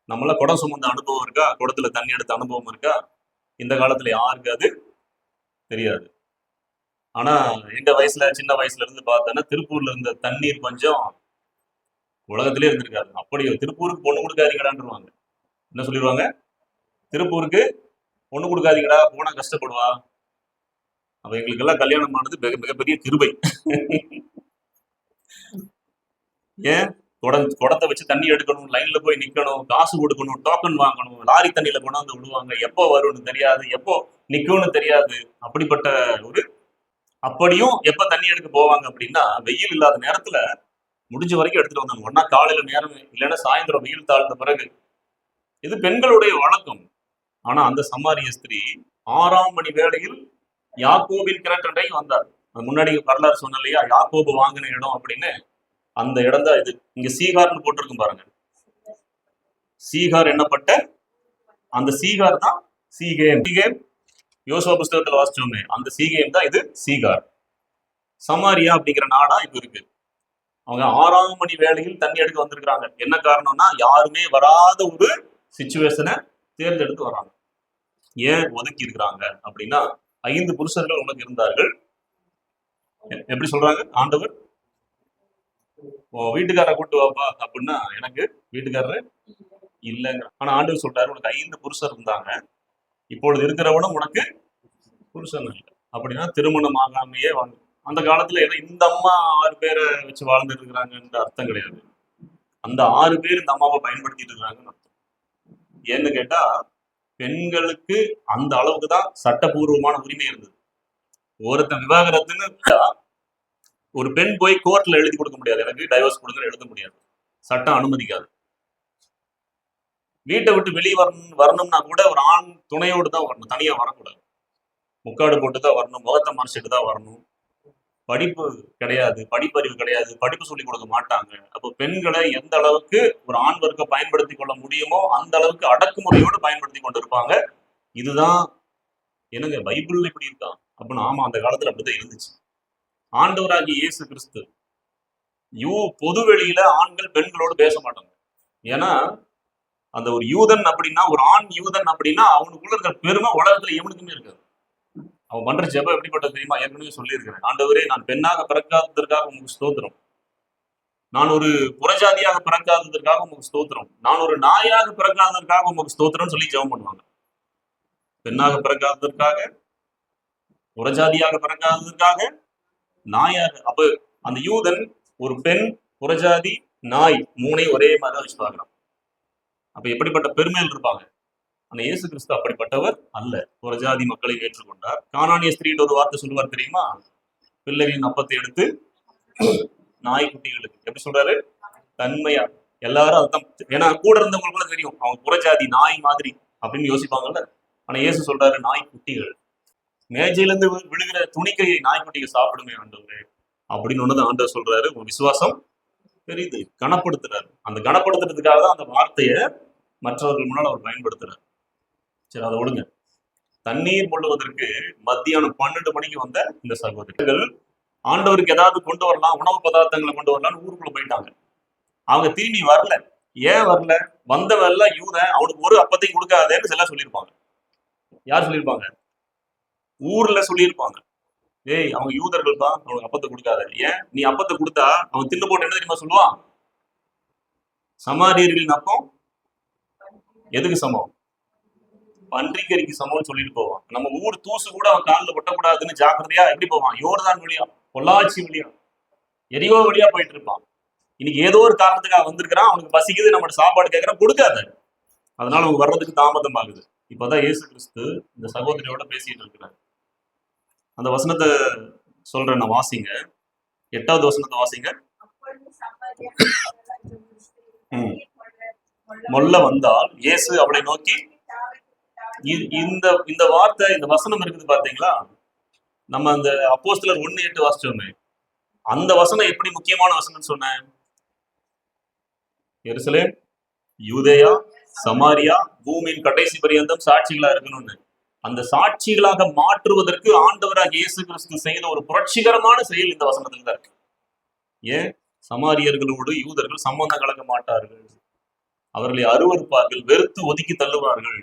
S1: நம்மள குடம் சுமந்த அனுபவம் இருக்கா? குடத்துல தண்ணி எடுத்த அனுபவம் இருக்கா? இந்த காலத்துல யாருக்கு அது தெரியாது. ஆனா எங்க வயசுல, சின்ன வயசுல இருந்து பார்த்தோன்னா திருப்பூர்ல இருந்த தண்ணீர் பஞ்சம் உலகத்திலே இருந்திருக்காது. அப்படி திருப்பூருக்கு பொண்ணு கொடுக்காதீங்கடான்ருவாங்க. என்ன சொல்லிடுவாங்க? திருப்பூருக்கு பொண்ணு கொடுக்காதீங்கடா, போனா கஷ்டப்படுவா. அப்ப எங்களுக்கு எல்லாம் கல்யாணம் ஆனது மிகப்பெரிய கிருபை. ஏன்? குடத்தை வச்சு தண்ணி எடுக்கணும், லைன்ல போய் நிக்கணும், காசு கொடுக்கணும், டோக்கன் வாங்கணும், லாரி தண்ணியில கொண்டாந்து விடுவாங்க. எப்போ வரும்னு தெரியாது, எப்போ நிக்கும்னு தெரியாது. அப்படிப்பட்ட ஒரு அப்படியும் எப்ப தண்ணி எடுக்க போவாங்க அப்படின்னா வெயில் இல்லாத நேரத்துல முடிஞ்ச வரைக்கும் எடுத்துட்டு வந்தாங்க. ஒன்னா காலையில நேரம், இல்லைன்னா சாயந்தரம் வெயில் தாழ்ந்த பிறகு. இது பெண்களுடைய வழக்கம். ஆனா அந்த சமாரிய ஸ்திரீ 6ஆம் மணி வேளையில் யாக்கோபின் கிணற்றண்டை வந்தார். முன்னாடி வரலாறு சொன்ன இல்லையா, யாக்கோபு வாங்கின இடம் அப்படின்னு. அந்த இடம் தான் இது. இங்க சீகார்னு போட்டிருக்கும் பாருங்க. சீகார் என்னப்பட்ட அந்த சீகார் தான் சீகேம். சீகேம் யோசுவா புஸ்தகத்துல வாசிச்சோமே, அந்த சீகேம் தான் இது சீகார். சமாரியா அப்படிங்கிற நாடா இப்ப இருக்கு. அவங்க 6ஆம் மணி வேளையில் தண்ணி எடுக்க வந்திருக்கிறாங்க. என்ன காரணம்னா யாருமே வராத ஒரு சிச்சுவேஷனை தேர்ந்தெடுத்து வராங்க. ஏன் ஒதுக்கி இருக்கிறாங்க அப்படின்னா 5 புருஷர்கள் உனக்கு இருந்தார்கள். எப்படி சொல்றாங்க ஆண்டவர்? வீட்டுக்காரரை கூட்டு வாப்பா அப்படின்னா எனக்கு வீட்டுக்காரரு இல்லைங்க. ஆனா ஆண்டவர் சொல்றாரு உனக்கு 5 புருஷர் இருந்தாங்க, இப்பொழுது இருக்கிறவனும் உனக்கு புருஷன் இல்லை. அப்படின்னா திருமணம் ஆகாமையே வாழ்ந்து, அந்த காலத்துல ஏதோ இந்த அம்மா 6 பேரை வச்சு வாழ்ந்துட்டு இருக்கிறாங்கன்ற அர்த்தம் கிடையாது. அந்த 6 பேர் இந்த அம்மாவை பயன்படுத்திட்டு இருக்கிறாங்கன்னு அர்த்தம். ஏன்னு கேட்டா பெண்களுக்கு அந்த அளவுக்கு தான் சட்டபூர்வமான உரிமை இருந்தது. ஒருத்தன் விவாகரத்துன்னு ஒரு பெண் போய் கோர்ட்ல எழுதி கொடுக்க முடியாது, எனக்கு டைவர்ஸ் கொடுங்க எழுத முடியாது, சட்டம் அனுமதிக்காது. வீட்டை விட்டு வெளியே வரணும்னா கூட ஒரு ஆண் துணையோடு தான் வரணும், தனியா வரக்கூடாது. முக்காடு போட்டு தான் வரணும், முகத்தை மறைச்சிட்டு தான் வரணும். படிப்பு கிடையாது, படிப்பறிவு கிடையாது, படிப்பு சொல்லி கொடுக்க மாட்டாங்க. அப்போ பெண்களை எந்த அளவுக்கு ஒரு ஆண் வர்க்க பயன்படுத்தி கொள்ள முடியுமோ அந்த அளவுக்கு அடக்குமுறையோடு பயன்படுத்தி கொண்டு இருப்பாங்க. இதுதான் என்னங்க பைபிள்ல இப்படி இருக்கா அப்படின்னு? ஆமா, அந்த காலத்துல அப்படிதான் இருந்துச்சு. ஆண்டவராகிய இயேசு கிறிஸ்து பொது வெளியில ஆண்கள் பெண்களோடு பேச மாட்டாங்க. ஏன்னா அந்த ஒரு யூதன் அப்படின்னா, ஒரு ஆண் யூதன் அப்படின்னா அவனுக்குள்ள இருக்கிற பெருமை உலகத்துல எவனுக்குமே இருக்காது. அவன் பண்ற ஜெபம் எப்படிப்பட்டது தெரியுமா? ஏற்கனவே சொல்லியிருக்கிறேன். ஆண்டவரே, நான் பெண்ணாக பிறக்காததற்காக உங்களுக்கு ஸ்தோத்திரம், நான் ஒரு புறஜாதியாக பிறக்காததற்காக உங்களுக்கு ஸ்தோத்திரம், நான் ஒரு நாயாக பிறக்காததற்காக உங்களுக்கு ஸ்தோத்திரம் சொல்லி ஜெபம் பண்ணுவாங்க. பெண்ணாக பிறக்காததற்காக, புறஜாதியாக பிறக்காததற்காக, நாயாக. அப்ப அந்த யூதன் ஒரு பெண், புறஜாதி, நாய் மூணையும் ஒரே மாதிரி தான் வச்சு பார்க்கலாம். அப்ப எப்படிப்பட்ட பெருமையில் இருப்பாங்க. ஆனா இயேசு கிறிஸ்து அப்படிப்பட்டவர் அல்ல. புறஜாதி மக்களை ஏற்றுக்கொண்டார். கானானிய ஸ்திரீட்டு ஒரு வார்த்தை சொல்லுவார் தெரியுமா? பிள்ளைகளின் அப்பத்தை எடுத்து நாய்க்குட்டிகளுக்கு, எப்படி சொல்றாரு? தன்மையா. எல்லாரும் அதுதான். ஏன்னா கூட இருந்தவங்களுக்குள்ள தெரியும் அவங்க புறஜாதி நாய் மாதிரி அப்படின்னு யோசிப்பாங்கல்ல. ஆனா இயேசு சொல்றாரு நாய்க்குட்டிகள். மேஜையில இருந்து விழுகிற துணிக்கையை நாய்க்குட்டிகள் சாப்பிடுமே ஆண்டவரே அப்படின்னு ஒண்ணுதான் ஆண்டவர் சொல்றாரு. உங்க விசுவாசம் பெரிது, கனப்படுத்துறாரு. அந்த கனப்படுத்துறதுக்காக தான் அந்த வார்த்தையை மற்றவர்கள் முன்னால் அவர் பயன்படுத்துறாரு. சரி, அதை விடுங்க. தண்ணீர் கொள்ளுவதற்கு மத்தியானம் 12 மணிக்கு வந்த இந்த சகோதரிகள் ஆண்டவருக்கு ஏதாவது கொண்டு வரலாம், உணவு பதார்த்தங்களை கொண்டு வரலாம்னு ஊருக்குள்ள போயிட்டாங்க. அவங்க திரும்பி வரல. ஏன் வரல? வந்தவல்ல யூதன், அவனுக்கு ஒரு அப்பத்தையும் கொடுக்காதேன்னு எல்லாம் சொல்லியிருப்பாங்க. யார் சொல்லியிருப்பாங்க? ஊர்ல சொல்லியிருப்பாங்க. ஏய், அவங்க யூதர்கள் தான், அவனுக்கு அப்பத்தை கொடுக்காத. ஏன்? நீ அப்பத்தை கொடுத்தா அவன் தின்னு போட்டு என்ன தெரியுமா சொல்லுவான்? சமாரியர்களின் அப்பம் எதுக்கு சமம்? பன்றிக்கறிக்கு சமம்னு சொல்லிட்டு போவான். நம்ம ஊர் தூசு கூட அவன் காலில் ஒட்டக்கூடாதுன்னு ஜாக்கிரதையா எப்படி போவான்? யோர்தான் வழியா, பொள்ளாச்சி வழியா, எரியோ வழியா போயிட்டு இருப்பான். இன்னைக்கு ஏதோ ஒரு காரணத்துக்காக வந்திருக்கிறான், அவனுக்கு பசிக்குது, நம்ம சாப்பாடு கேட்கறான், கொடுக்காத. அதனால அவங்க வர்றதுக்கு தாமதம் ஆகுது. இப்பதான் இயேசு கிறிஸ்து இந்த சகோதரியோட பேசிட்டு இருக்கிறார். அந்த வசனத்தை சொல்றேன், நான் வாசிங்க. 8வது வசனத்தை வாசிங்க. மொல்ல வந்தால் இயேசு அவளை நோக்கி, இந்த இந்த வார்த்தை, இந்த வசனம் இருக்குது பாத்தீங்களா? நம்ம அந்த அப்போஸ்தலர் 1:8 வாசிச்சோமே, அந்த வசனம் எப்படி முக்கியமான வசனம் சொன்னேன்? எருசலேம், யூதேயா, சமாரியா, பூமியின் கடைசி பரியந்தம் சாட்சிகளா இருக்கணும்னு. அந்த சாட்சிகளாக மாற்றுவதற்கு ஆண்டவராக இயேசு கிறிஸ்து செய்த ஒரு புரட்சிகரமான செயல் இந்த வசனத்துல தான் இருக்கு. ஏன்? சமாரியர்களோடு யூதர்கள் சம்பந்தம் கலக்க மாட்டார்கள், அவர்களை அருவருப்பார்கள், வெறுத்து ஒதுக்கி தள்ளுவார்கள்.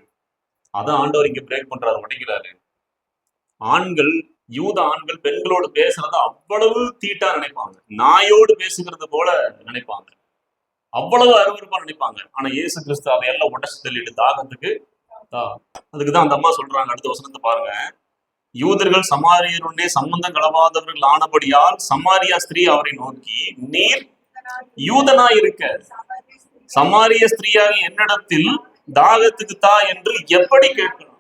S1: அதான் ஆண்டவர் இங்க பிரேக் பண்றாரு, உடைக்கிறாரு. ஆண்கள், யூத ஆண்கள் பெண்களோடு பேசுறத அவ்வளவு தீட்டா நினைப்பாங்க, நாயோடு பேசுகிறது போல நினைப்பாங்க, அவ்வளவு அருவருப்பா நினைப்பாங்க. ஆனா இயேசு கிறிஸ்து அதையெல்லாம் உடச்சு தள்ளிட்டு தாகத்துக்கு அதுக்குதான் அந்த அம்மா சொல்றாங்க. அடுத்த வசனத்தை பாருங்க. யூதர்கள் சமாரியருடனே சம்பந்தம் கலவாதவர்கள் ஆனபடியால் சமாரியா ஸ்திரீ அவரை நோக்கி, நீர் யூதனா இருக்க சமாரிய ஸ்திரீயாக என்னிடத்தில் தாகத்துக்கு தா என்று எப்படி கேட்கலாம்?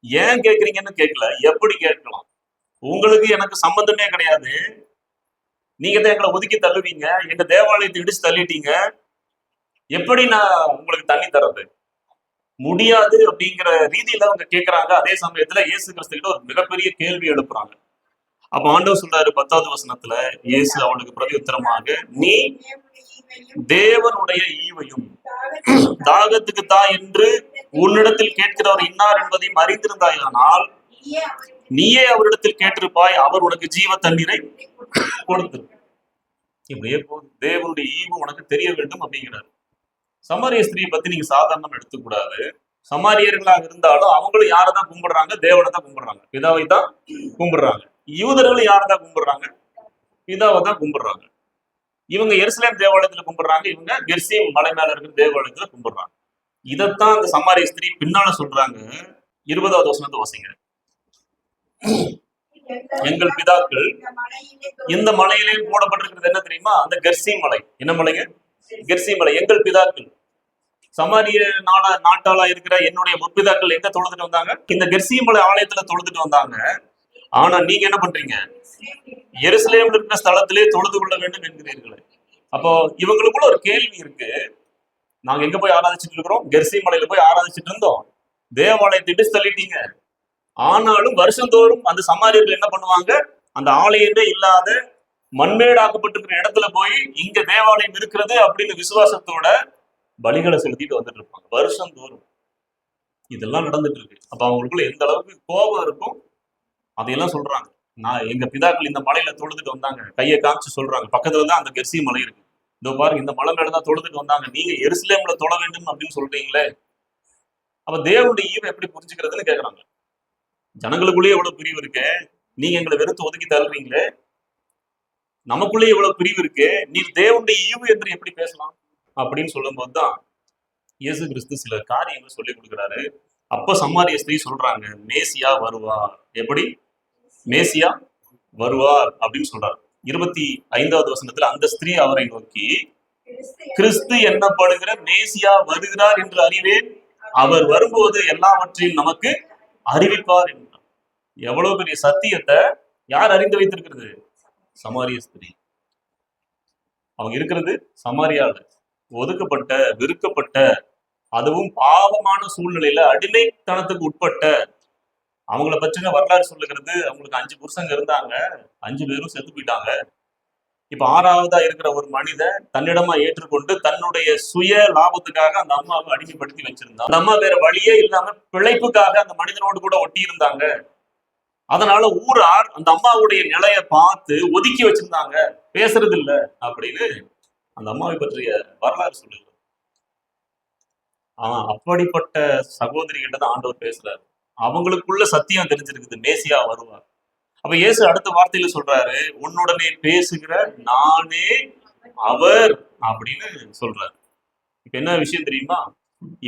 S1: ஏன் கேட்கறீங்கன்னு கேட்கல, எப்படி கேட்கலாம்? உங்களுக்கு எனக்கு சம்பந்தமே கிடையாது, நீங்க தான் எங்களை ஒதுக்கி தள்ளுவீங்க, எங்க தேவாலயத்தை இடிச்சு தள்ளிட்டீங்க, எப்படி நான் உங்களுக்கு தண்ணி தர்றது? முடியாது அப்படிங்கிற ரீதியில அவங்க கேட்கறாங்க. அதே சமயத்துல இயேசு கிறிஸ்து கிட்ட ஒரு மிகப்பெரிய கேள்வி எழுப்புறாங்க. அப்ப ஆண்டவர் சொல்றாரு 10வது வசனத்துல, இயேசு அவனுக்கு பிரதி உத்தரமாக, நீ தேவனுடைய ஈவையும் தாகத்துக்கு தா என்று உன்னிடத்தில் கேட்கிறவர் இன்னார் என்பதையும் அறிந்திருந்தாயானால் நீயே அவரிடத்தில் கேட்டிருப்பாய், அவர் உனக்கு ஜீவ தண்ணீரை கொடுத்திரு. இப்படியே போகுது. தேவனுடைய ஈவு உனக்கு தெரிய வேண்டும் அப்படிங்கிறாரு. சமாரிய ஸ்திரீயை பத்தி நீங்க சாதாரணமா எடுத்துக்கூடாது. சமாரியர்களாக இருந்தாலும் அவங்களும் யாரதான் கும்பிடுறாங்க? தேவனை தான் கும்பிடுறாங்க, பிதாவை தான் கும்பிடுறாங்க. யூதர்களும் யாரதான் கும்பிடுறாங்க? பிதாவை தான் கும்பிடுறாங்க. இவங்க எருசலேம் தேவாலயத்துல கும்பிடுறாங்க, இவங்க கெர்சீம் மலை மேல இருக்கிற தேவாலயத்துல கும்பிடுறாங்க. இதைத்தான் அந்த சமாரிய ஸ்திரீ பின்னால சொல்றாங்க. 20வது வசனத்தை வாசிங்க. எங்கள் பிதாக்கள் இந்த மலையிலே போடப்பட்டிருக்கிறது என்ன தெரியுமா? அந்த கெர்சீம் மலை. என்ன மலைங்க? கெர்சீம் மலை. எங்கள் பிதாக்கள், சமாரிய நாட்டாளா இருக்கிற என்னுடைய முற்பிதாக்கள் எங்க தொழுதுட்டு வந்தாங்க? இந்த கெர்சீம் மலை ஆலயத்துல தொழுதுட்டு வந்தாங்க. ஆனா நீங்க என்ன பண்றீங்க? எருசலேம்ல இருக்கிற ஸ்தலத்திலே தொழுது கொள்ள வேண்டும் என்கிறீர்களே. அப்போ இவங்களுக்குள்ள ஒரு கேள்வி இருக்கு. நாங்க எங்க போய் ஆராதிச்சுட்டு இருக்கிறோம்? கெர்சீம் மலையில போய் ஆராதிச்சுட்டு இருந்தோம், தேவாலயத்தை இடிச்சு தள்ளிட்டீங்க. ஆனாலும் வருஷந்தோறும் அந்த சமாரியர்கள் என்ன பண்ணுவாங்க? அந்த ஆலயமே இல்லாத மண்மேடாக்கப்பட்டிருக்கிற இடத்துல போய் இங்க தேவாலயம் இருக்கிறது அப்படின்னு விசுவாசத்தோட பலிகளை செலுத்திட்டு வந்துட்டு இருப்பாங்க வருஷந்தோறும். இதெல்லாம் நடந்துட்டு இருக்கு. அப்ப அவங்களுக்குள்ள எந்த அளவுக்கு கோபம் இருக்கும் அதையெல்லாம் சொல்றாங்க. நான் எங்க பிதாக்கள் இந்த மலையில தொழுதுட்டு வந்தாங்க, கையை காமிச்சு சொல்றாங்க. பக்கத்துல தான் அந்த கெர்சி மலை இருக்கு. இதோ பாருங்க, இந்த மலை மேலதான் தொழுதுட்டு வந்தாங்க, நீங்க எருசலேம்ல தொழ வேண்டும் அப்படின்னு சொல்றீங்களே. அப்ப தேவனுடைய ஈவை எப்படி புரிஞ்சுக்கிறதுன்னு கேக்குறாங்க. ஜனங்களுக்குள்ளேயே எவ்வளவு பிரிவு இருக்கு, நீங்க எங்களை வெறுத்து ஒதுக்கி தள்ளுறீங்களே. நமக்குள்ளேயே எவ்வளவு பிரிவு இருக்கு, நீ தேவனுடைய ஈவு என்று எப்படி பேசலாம் அப்படின்னு சொல்லும் போதுதான் இயேசு கிறிஸ்து சில காரியங்கள் சொல்லி கொடுக்குறாரு. அப்ப சமாரிய ஸ்திரீ சொல்றாங்க, மேசியா வருவார். எப்படி மேசியா வருவார் அப்படின்னு சொல்றாரு. 25வது வசனத்துல அந்த ஸ்திரீ அவரை நோக்கி, கிறிஸ்து என்னப்படுகிற மேசியா வருகிறார் என்று அறிவேன், அவர் வரும்போது எல்லாவற்றையும் நமக்கு அறிவிப்பார் என்றார். எவ்வளவு பெரிய சத்தியத்தை யார் அறிந்து வைத்திருக்கிறது? சமாரிய ஸ்திரீ. அவங்க இருக்கிறது சமாரியால, ஒதுக்கப்பட்ட, வெறுக்கப்பட்ட, அதுவும் பாவமான சூழ்நிலையில அடிமைத்தனத்துக்கு உட்பட்ட. அவங்கள பற்றின வரலாறு சொல்லுகிறது, அவங்களுக்கு 5 புருஷங்க இருந்தாங்க, 5 பேரும் செத்து போயிட்டாங்க. இப்ப 6வதா இருக்கிற ஒரு மனிதன் தன்னிடமா ஏற்றுக்கொண்டு தன்னுடைய சுய லாபத்துக்காக அந்த அம்மாவை அடிமைப்படுத்தி வச்சிருந்தான். அந்த அம்மா வேற வழியே இல்லாம பிழைப்புக்காக அந்த மனிதனோடு கூட ஒட்டி இருந்தாங்க. அதனால ஊரார் அந்த அம்மாவுடைய நிலைய பார்த்து ஒதுக்கி வச்சிருந்தாங்க, பேசுறது இல்ல அப்படின்னு அந்த அம்மாவை பற்றிய வரலாறு சொல்லுகிறது. அப்படிப்பட்ட சகோதரிகிட்ட தான் ஆண்டவர் பேசுறாரு. அவங்களுக்குள்ள சத்தியம் தெரிஞ்சிருக்குது, மேசியா வருவார். அப்ப இயேசு அடுத்த வார்த்தையில சொல்றாரு, உன்னுடனே பேசுகிற நானே அவர் அப்படின்னு சொல்றாரு. இப்ப என்ன விஷயம் தெரியுமா?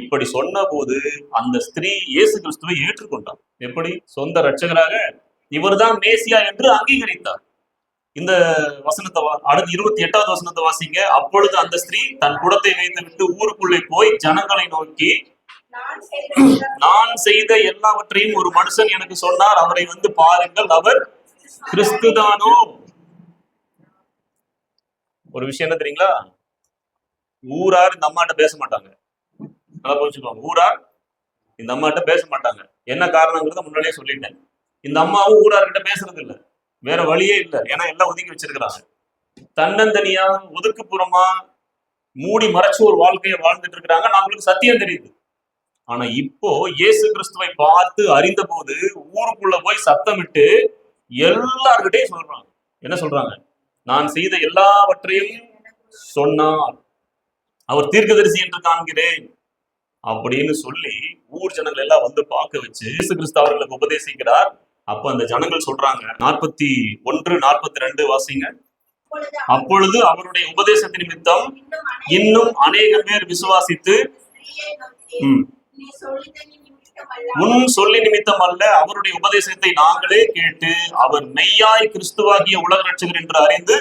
S1: இப்படி சொன்ன போது அந்த ஸ்திரீ இயேசு கிறிஸ்துவை ஏற்றுக்கொண்டார். எப்படி? சொந்த ரட்சகராக இவர்தான் மேசியா என்று அங்கீகரித்தார். இந்த வசனத்தை அடுத்து 28வது வசனத்தை வாசிங்க. அப்பொழுது அந்த ஸ்திரீ தன் குடத்தை வைத்து விட்டு ஊருக்குள்ளே போய் ஜனங்களை நோக்கி, நான் செய்த எல்லாவற்றையும் ஒரு மனுஷன் எனக்கு சொன்னார், அவரை வந்து பாருங்கள், அவர் கிறிஸ்துதானோ. ஒரு விஷயம் என்ன தெரியுங்களா? ஊரார் இந்த அம்மாட்ட பேச மாட்டாங்க. நல்லா புரிஞ்சுக்கோங்க, ஊரார் இந்த அம்மாட்ட பேச மாட்டாங்க. என்ன காரணங்கிறத முன்னாடியே சொல்லிட்டேன். இந்த அம்மாவும் ஊரார்கிட்ட பேசுறது இல்லை, வேற வழியே இல்லை. ஏன்னா எல்லாம் ஒதுக்கி வச்சிருக்கிறாங்க. தன்னந்தனியா ஒதுக்குப்புறமா மூடி மறைச்சு ஒரு வாழ்க்கையை வாழ்ந்துட்டு இருக்கிறாங்க. அவங்களுக்கு சத்தியம் தெரியுது. ஆனா இப்போ இயேசு கிறிஸ்துவை பார்த்து அறிந்த போது ஊருக்குள்ள போய் சத்தமிட்டு எல்லார்கிட்டையும் சொல்றாங்க. என்ன சொல்றாங்க? நான் செய்த எல்லாவற்றையும் சொன்னார், அவர் தீர்க்கதரிசி என்று காண்கிறேன் அப்படின்னு சொல்லி ஊர் ஜனங்கள் எல்லாம் வந்து பார்க்க வச்சு இயேசு கிறிஸ்து அவர்களுக்கு உபதேசிக்கிறார். அப்ப அந்த ஜனங்கள் சொல்றாங்க, 41, 42 வாசிங்க. அப்பொழுது அவருடைய உபதேசத்தின் நிமித்தம் இன்னும் அநேக பேர் விசுவாசித்து, உன் சொல்லி நிமித்தம் அல்ல, அவருடைய உபதேசத்தை நாங்களே கேட்டு அவர் மெய்யாய் கிறிஸ்துவாகிய உலக ரட்சகர் என்று அறிந்து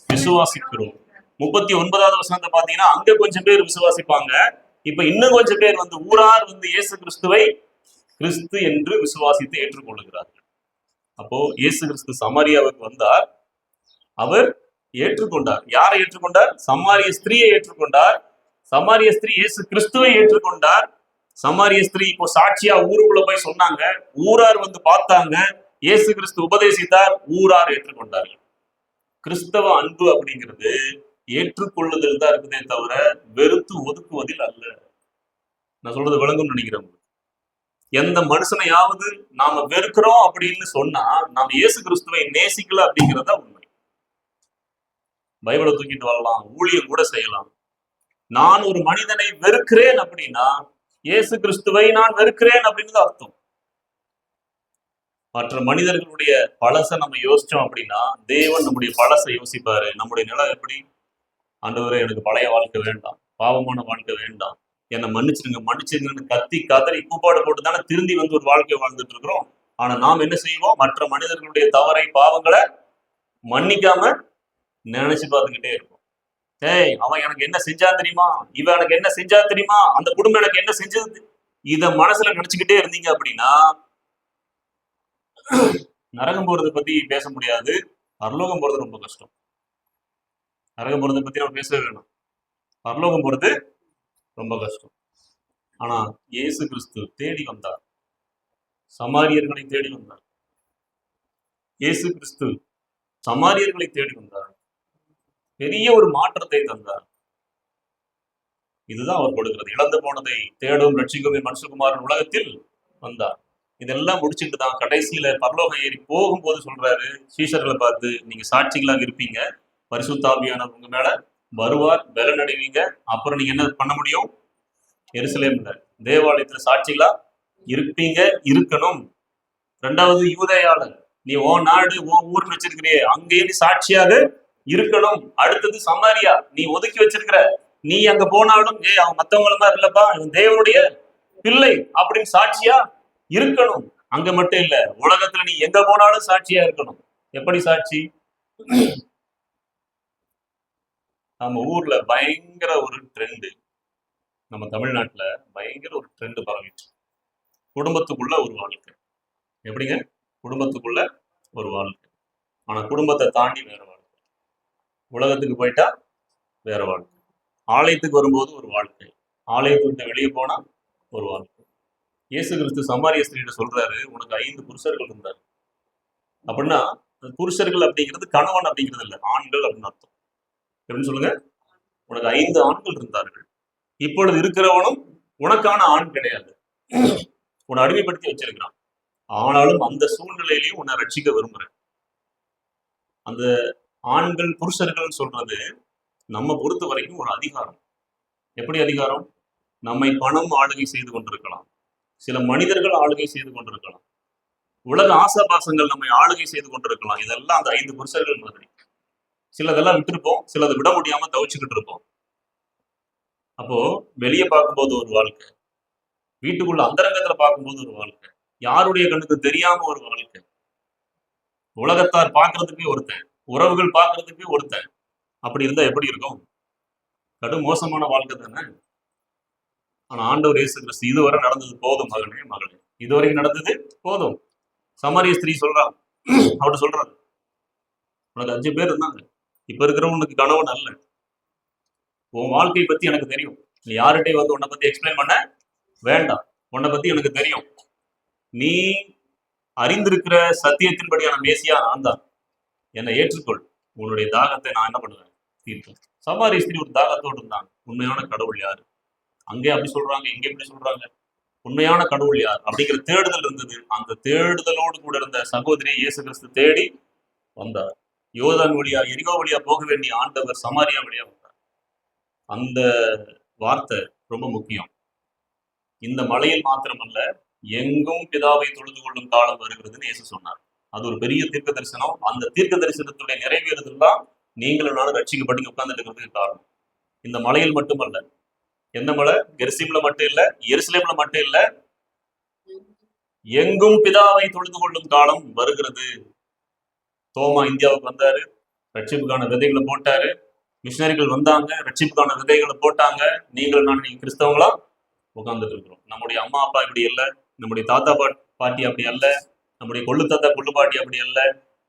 S1: விசுவாசிக்கிறோம். 39வது வசனத்தை பாத்தீங்கன்னா, அங்க கொஞ்சம் பேர் விசுவாசிப்பாங்க. இப்ப இன்னும் கொஞ்சம் பேர் வந்து ஊரார் வந்து இயேசு கிறிஸ்துவை கிறிஸ்து என்று விசுவாசித்து ஏற்றுக்கொள்ளுகிறார்கள். அப்போ இயேசு கிறிஸ்து சமாரியாவுக்கு வந்தார், அவர் ஏற்றுக்கொண்டார். யாரை ஏற்றுக்கொண்டார்? சமாரிய ஸ்திரீயை ஏற்றுக்கொண்டார். சமாரிய ஸ்திரீ இயேசு கிறிஸ்துவை ஏற்றுக்கொண்டார். சமாரிய ஸ்திரீ இப்போ சாட்சியா ஊருக்குள்ள போய் சொன்னாங்க, ஊரார் வந்து பார்த்தாங்க, இயேசு கிறிஸ்து உபதேசித்தார், ஊரார் ஏற்றுக்கொண்டார்கள். கிறிஸ்தவ அன்பு அப்படிங்கிறது ஏற்றுக்கொள்ளுதல் தான் இருக்குதே தவிர வெறுத்து ஒதுக்குவதில் அல்ல. நான் சொல்றது விளங்கும் நினைக்கிறேன். எந்த மனுஷனையாவது நாம வெறுக்கிறோம் அப்படின்னு சொன்னா நாம இயேசு கிறிஸ்துவை நேசிக்கல அப்படிங்கிறதா உண்மை. பைபிளை தூக்கிட்டு வரலாம், ஊழியம் கூட செய்யலாம். நான் ஒரு மனிதனை வெறுக்கிறேன் அப்படின்னா இயேசு கிறிஸ்துவை நான் வெறுக்கிறேன் அப்படின்னு அர்த்தம். மற்ற மனிதர்களுடைய பழசை நம்ம யோசிச்சோம் அப்படின்னா தேவன் நம்முடைய பழசை யோசிப்பாரு. நம்முடைய நிலம் எப்படி? ஆண்டவரே, எனக்கு பழைய வாழ்க்கை வேண்டாம், பாவமான வாழ்க்கை வேண்டாம், என்னை மன்னிச்சிருங்க மன்னிச்சிருங்கன்னு கத்தி கதறி கூப்பாடு போட்டு தானே திருந்தி வந்து ஒரு வாழ்க்கை வாழ்ந்துட்டு இருக்கிறோம். ஆனா நாம் என்ன செய்வோம்? மற்ற மனிதர்களுடைய தவறை, பாவங்களை மன்னிக்காம நினைச்சு பார்த்துக்கிட்டே இருப்போம். ஏய், அவன் எனக்கு என்ன செஞ்சா தெரியுமா, இவன் எனக்கு என்ன செஞ்சா தெரியுமா, அந்த குடும்பம் எனக்கு என்ன செஞ்சது, இத மனசுல நினைச்சுக்கிட்டே இருந்தீங்க அப்படின்னா நரகம் போறதை பத்தி பேச முடியாது, பரலோகம் போறது ரொம்ப கஷ்டம். நரகம் போறதை பத்தி நம்ம பேசவே வேணும், பரலோகம் போறது ரொம்ப கஷ்டம். ஆனா இயேசு கிறிஸ்து தேடி வந்தார், சமாரியர்களை தேடி வந்தார். இயேசு கிறிஸ்து சமாரியர்களை தேடி வந்தார், பெரிய ஒரு மாற்றத்தை தந்தார். இதுதான் அவர் கொடுக்கிறது. இழந்து போனதை தேடும் ரட்சிக்கும் மனுஷகுமாரன் உலகத்தில் வந்தார். இதெல்லாம் முடிச்சுட்டு தான் கடைசியில பரலோகம் ஏறி போகும்போது சொல்றாரு சீஷர்களை பார்த்து, நீங்க சாட்சிகளாக இருப்பீங்க, பரிசுத்தாவியானவர் உங்க மேல வருவார், பலன் அடைவீங்க. அப்புறம் நீங்க என்ன பண்ண முடியும்? எருசலேம்ல தேவாலயத்துல சாட்சிகளா இருப்பீங்க, இருக்கணும். ரெண்டாவது யூதேயால, நீ ஓ நாடு ஓ ஊர்னு வச்சிருக்கிறியே, அங்கேயே நீ சாட்சியாக இருக்கணும். அடுத்தது சமாரியா, நீ ஒதுக்கி வச்சிருக்கிற, நீ அங்க போனாலும் அவன் மத்தவங்கள மாதிரி இல்லப்பா, இவன் தேவனுடைய பிள்ளை அப்படின்னு சாட்சியா இருக்கணும். அங்க மட்டும் இல்ல, உலகத்துல நீ எங்க போனாலும் சாட்சியா இருக்கணும். எப்படி சாட்சி? நம்ம ஊர்ல பயங்கர ஒரு ட்ரெண்டு, நம்ம தமிழ்நாட்டுல பயங்கர ஒரு ட்ரெண்டு பரவிட்டு, குடும்பத்துக்குள்ள ஒரு வாழ்க்கை. எப்படிங்க? குடும்பத்துக்குள்ள ஒரு வாழ்க்கை, ஆனா குடும்பத்தை தாண்டி வேற வாழ்க்கை. உலகத்துக்கு போயிட்டா வேற வாழ்க்கை. ஆலயத்துக்கு வரும்போது ஒரு வாழ்க்கை, ஆலயத்தை விட்டு வெளியே போனா ஒரு வாழ்க்கை. இயேசு கிறிஸ்து சமாரிய ஸ்திரீட சொல்றாரு, உனக்கு 5 புருஷர்கள் இருந்தார். அப்படின்னா புருஷர்கள் அப்படிங்கிறது கணவன் அப்படிங்கிறது இல்லை, ஆண்கள் அப்படின்னு அர்த்தம். எப்படின்னு சொல்லுங்க? உனக்கு 5 ஆண்கள் இருந்தார்கள். இப்பொழுது இருக்கிறவனும் உனக்கான ஆண் கிடையாது, உன்னை அடிமைப்படுத்தி வச்சிருக்கிறான். ஆனாலும் அந்த சூழ்நிலையிலையும் உன்னை ரட்சிக்க விரும்புறேன். அந்த ஆண்கள் புருஷர்கள் சொல்றது நம்ம பொறுத்த வரைக்கும் ஒரு அதிகாரம். எப்படி அதிகாரம்? நம்மை பணம் ஆளுகை செய்து கொண்டிருக்கலாம், சில மனிதர்கள் ஆளுகை செய்து கொண்டிருக்கலாம், உலக ஆசாபாசங்கள் நம்மை ஆளுகை செய்து கொண்டிருக்கலாம். இதெல்லாம் அந்த 5 புருஷர்கள் மாதிரி. சிலதெல்லாம் விட்டுருப்போம், சிலதை விட முடியாம தவிச்சுக்கிட்டு இருப்போம். அப்போ வெளியே பார்க்கும்போது ஒரு வாழ்க்கை, வீட்டுக்குள்ள அந்தரங்கத்துல பார்க்கும்போது ஒரு வாழ்க்கை, யாருடைய கண்ணுக்கு தெரியாம ஒரு வாழ்க்கை, உலகத்தார் பார்க்கறதுக்கே ஒருத்தன், உறவுகள் பார்க்கறதுக்கே ஒருத்தன். அப்படி இருந்தா எப்படி இருக்கும்? கடும் மோசமான வாழ்க்கை தானே. ஆனா ஆண்டவர் இயேசு கிறிஸ்து, இதுவரை நடந்தது போதும் மகனே மகளே, இதுவரைக்கும் நடந்தது போதும். சமாரிய ஸ்திரீ சொல்றான், அவரு சொல்றாரு, உனக்கு 5 பேர் இருந்தாங்க, இப்ப இருக்கிறவனுக்கு கணவன் அல்ல. உன் வாழ்க்கையை பத்தி எனக்கு தெரியும், நீ யார்கிட்டயும் வந்து உன்னை பத்தி எக்ஸ்பிளைன் பண்ண வேண்டாம். உன்னை பத்தி எனக்கு தெரியும், நீ அறிந்திருக்கிற சத்தியத்தின்படியான மேசியா நான் தான், என்னை ஏற்றுக்கொள், உன்னுடைய தாகத்தை நான் என்ன பண்ணுவேன்? தீர்ப்பேன். சமாரிய ஸ்திரீ ஒரு தாகத்தோடு இருந்தாங்க. உண்மையான கடவுள் யாரு? அங்கே அப்படி சொல்றாங்க, இங்கே எப்படி சொல்றாங்க? உண்மையான கடவுள் யார் அப்படிங்கிற தேடுதல் இருந்தது. அந்த தேடுதலோடு கூட இருந்த சகோதரியை இயேசு கிறிஸ்து தேடி வந்தார். யோர்தான் வழியா, எரிகோ வழியா போக வேண்டிய ஆண்டவர் சமாரியா வழியா வந்தார். அந்த வார்த்தை ரொம்ப முக்கியம். இந்த மலையில் மாத்திரமல்ல, எங்கும் பிதாவை தொழுது கொள்ளும் காலம் வருகிறதுன்னு இயேசு சொன்னார். அது ஒரு பெரிய தீர்க்க தரிசனம். அந்த தீர்க்க தரிசனத்துடைய நிறைவேறுதல் தான் நீங்களும் நானும் ரட்சிக்கப்பட்டு உட்கார்ந்துட்டு இருக்கிறதுக்கு காரணம். இந்த மலையில் மட்டுமல்ல, எந்த மலை? கெர்சிம்ல மட்டும் இல்ல, எருசலேம்ல மட்டும் இல்ல, எங்கும் பிதாவை தொழுது கொள்ளும் காலம் வருகிறது. தோமா இந்தியாவுக்கு வந்தாரு, ரட்சிப்புக்கான விதைகளை போட்டாரு. மிஷினரிகள் வந்தாங்க, ரட்சிப்புக்கான விதைகளை போட்டாங்க. நீங்களும் நான் நீங்க கிறிஸ்தவங்களா உட்கார்ந்துட்டு இருக்கிறோம். நம்முடைய அம்மா அப்பா இப்படி அல்ல, நம்முடைய தாத்தா பாட்டி அப்படி அல்ல, நம்முடைய கொள்ளு தாத்தா கொள்ளு பாட்டி அப்படி அல்ல.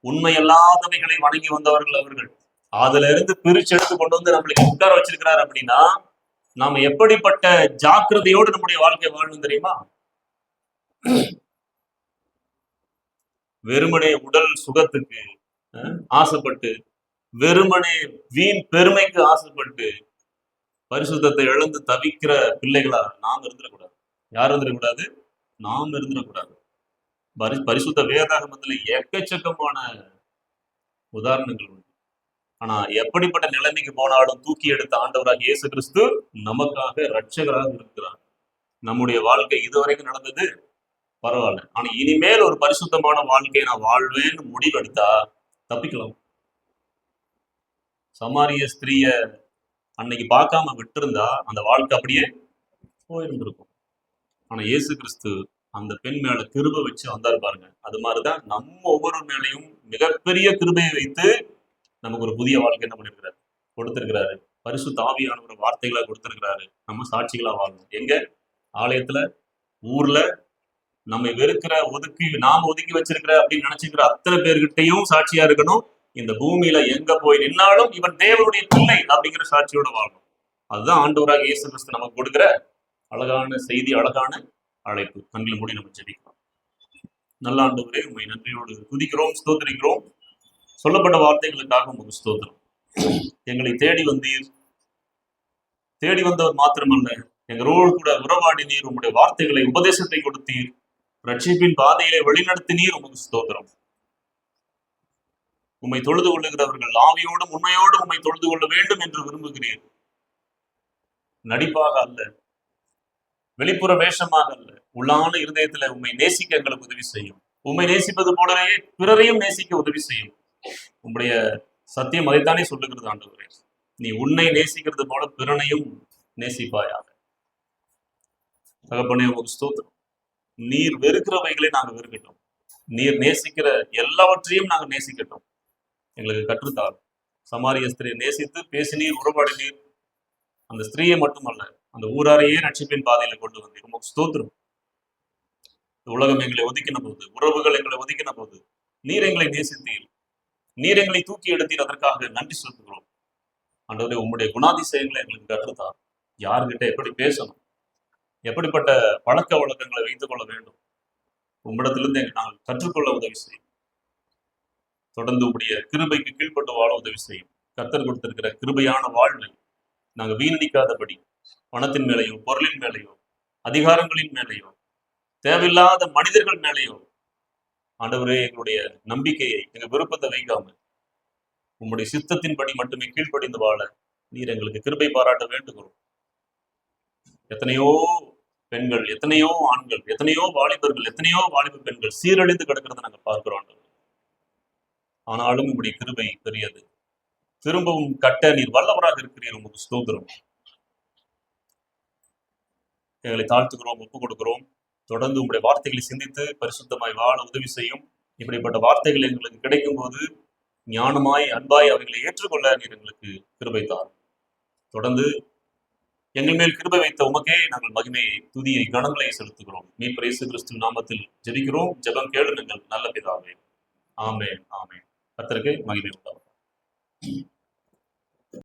S1: உண்மை அல்லாதவைகளை வணங்கி வந்தவர்கள் அவர்கள். அதுல இருந்து பிரிச்சு எடுத்து கொண்டு வந்து நம்மளுக்கு உட்கார வச்சிருக்கிறார். அப்படின்னா நாம எப்படிப்பட்ட ஜாக்கிரதையோடு நம்முடைய வாழ்க்கை வாழணும் தெரியுமா? வெறுமனே உடல் சுகத்துக்கு ஆசைப்பட்டு, வெறுமனே வீண் பெருமைக்கு ஆசைப்பட்டு பரிசுத்தத்தை இழந்து தவிக்கிற பிள்ளைகளா நாம் இருந்துடக்கூடாது. யார் இருந்துடக்கூடாது? நாம் இருந்துடக்கூடாது. பரிசுத்த வேதாகமத்துல எக்கச்சக்கமான உதாரணங்கள் உண்டு. ஆனா எப்படிப்பட்ட நிலைமைக்கு போனாலும் தூக்கி எடுத்த ஆண்டவராக இயேசு கிறிஸ்து நமக்காக இரட்சகராக இருக்கிறார். நம்முடைய வாழ்க்கை இதுவரைக்கும் நடந்தது பரவாயில்ல, ஆனா இனிமேல் ஒரு பரிசுத்தமான வாழ்க்கையை நான் வாழ்வேன்னு முடிவெடுத்தா தப்பிக்கலாம். சமாரிய ஸ்திரீய அன்னைக்கு பார்க்காம விட்டிருந்தா அந்த வாழ்க்கை அப்படியே போயிருந்திருக்கும். ஆனா இயேசு கிறிஸ்து அந்த பெண் மேல கிருபை வச்சு வந்தாரு பாருங்க. அது மாதிரிதான் நம்ம ஒவ்வொரு மேலையும் மிகப்பெரிய கிருபையை வைத்து நமக்கு ஒரு புதிய வாழ்க்கை என்ன பண்ணிருக்கிறாரு? கொடுத்திருக்கிறாரு. பரிசுத்த ஆவியானவர் வார்த்தைகளா கொடுத்திருக்கிறாரு. நம்ம சாட்சிகளா வாழணும். எங்க? ஆலயத்துல, ஊர்ல, நம்மை வெறுக்கிற நாம ஒதுக்கி வச்சிருக்கிற அப்படின்னு நினைச்சுக்கிற அத்தனை பேர்கிட்டையும் சாட்சியா இருக்கணும். இந்த பூமியில எங்க போய் நின்னாலும் இவன் தேவனுடைய பிள்ளை அப்படிங்கிற சாட்சியோட வாழணும். அதுதான் ஆண்டவராக இயேசு கிறிஸ்து நமக்கு கொடுக்கிற அழகான செய்தி, அழகான அழைப்பு. கண்களை மூடி நம்ம ஜெபிக்கிறோம். நல்ல ஆண்டவரே, உண்மை நன்றியோடு துதிக்கிறோம், ஸ்தோத்திரிக்கிறோம். சொல்லப்பட்ட வார்த்தைகளுக்காக உங்களுக்கு ஸ்தோத்திரம். எங்களை தேடி வந்தீர், தேடி வந்தவர் மாத்திரமல்ல, எங்களோடு கூட உறவாடி நீர் உம்முடைய வார்த்தைகளை உபதேசத்தை கொடுத்தீர், ரட்சிப்பின் பாதையிலே வழிநடத்தினீர். உமக்கு ஸ்தோத்திரம். உம்மை தொழுது கொள்ளுகிறவர்கள் ஆவியோடும் உண்மையோடும் உம்மை தொழுது கொள்ள வேண்டும் என்று விரும்புகிறீர். நடிப்பாக அல்ல, வெளிப்புற வேஷமாக அல்ல, உள்ளான இருதயத்துல உம்மை நேசிக்க எங்களுக்கு உதவி செய்யும். உம்மை நேசிப்பது போலவே பிறரையும் நேசிக்க உதவி செய்யும். உம்முடைய சத்தியம் அதைத்தானே சொல்லுகிறது ஆண்டவரே. நீ உன்னை நேசிக்கிறது போல பிறனையும் நேசிப்பாயாக. தகப்பனே உமக்கு ஸ்தோத்திரம். நீர் வெறுக்கிறவைகளை நாங்க வெறுக்கட்டும், நீர் நேசிக்கிற எல்லாவற்றையும் நாங்க நேசிக்கட்டும். எங்களுக்கு கற்றுத்தார். சமாரிய ஸ்திரியை நேசித்து பேசினீர், உறவாடினீர். அந்த ஸ்திரீயை மட்டுமல்ல, அந்த ஊராரையே ரட்சிப்பின் பாதையில கொண்டு வந்தீர். உமக்கு ஸ்தோத்திரம். உலகம் எங்களை ஒதுக்கின போது, உறவுகள் எங்களை ஒதுக்கின போது, நீர் எங்களை நேசித்தீர், நீர் எங்களை தூக்கி எடுத்தீர். அதற்காக நன்றி செலுத்துகிறோம் ஆண்டவரே. உம்முடைய குணாதிசயங்களை எங்களுக்கு கற்றுத்தார். யார்கிட்ட எப்படி பேசணும், எப்படிப்பட்ட பழக்க வழக்கங்களை வைத்துக் கொள்ள வேண்டும், உம்மிடத்திலிருந்து நாங்கள் கற்றுக்கொள்ள உதவி செய்யும். தொடர்ந்து உடைய கிருபைக்கு கீழ்ப்பட்டு வாழ உதவி செய்யும். கர்த்தர் கொடுத்திருக்கிற கிருபையான வாழ்வை நாங்கள் வீணடிக்காதபடி, பணத்தின் மேலேயோ, பொருளின் மேலேயோ, அதிகாரங்களின் மேலேயோ, தேவையில்லாத மனிதர்கள் மேலேயோ ஆண்டவரே எங்களுடைய நம்பிக்கையை, எங்க விருப்பத்தை வைக்காம உம்முடைய சித்தத்தின்படி மட்டுமே கீழ்ப்படிந்து வாழ நீர் எங்களுக்கு கிருபை பாராட்ட வேண்டுகிறோம். எத்தனையோ பெண்கள், எத்தனையோ ஆண்கள், எத்தனையோ வாலிபர்கள், எத்தனையோ வாலிப பெண்கள் சீரழிந்து கிடக்கிறத நாங்கள் பார்க்கிறோம். ஆனாலும் உங்களுடைய கிருபை பெரியது. திரும்பவும் கட்ட நீர் வல்லவராக இருக்கிறீர். உமக்கு ஸ்தோத்திரம். எங்களை தாழ்த்துகிறோம், ஒப்புக் கொடுக்கிறோம். தொடர்ந்து உங்களுடைய வார்த்தைகளை சிந்தித்து பரிசுத்தமாய் வாழ உதவி செய்யும். இப்படிப்பட்ட வார்த்தைகள் எங்களுக்கு கிடைக்கும் போது ஞானமாய், அன்பாய் அவைகளை ஏற்றுக்கொள்ள நீர் எங்களுக்கு கிருபை தார். தொடர்ந்து எங்கள் மேல் கிருபை வைத்த உமக்கே நாங்கள் மகிமையை, துதியை, கணங்களை செலுத்துகிறோம். மீட்பர் இயேசு கிறிஸ்து நாமத்தில் ஜெபிக்கிறோம். ஜெபம் கேளு எங்கள் நல்ல பிதாவே. ஆமென், ஆமென். கர்த்தருக்கு மகிமை உண்டாவதாக.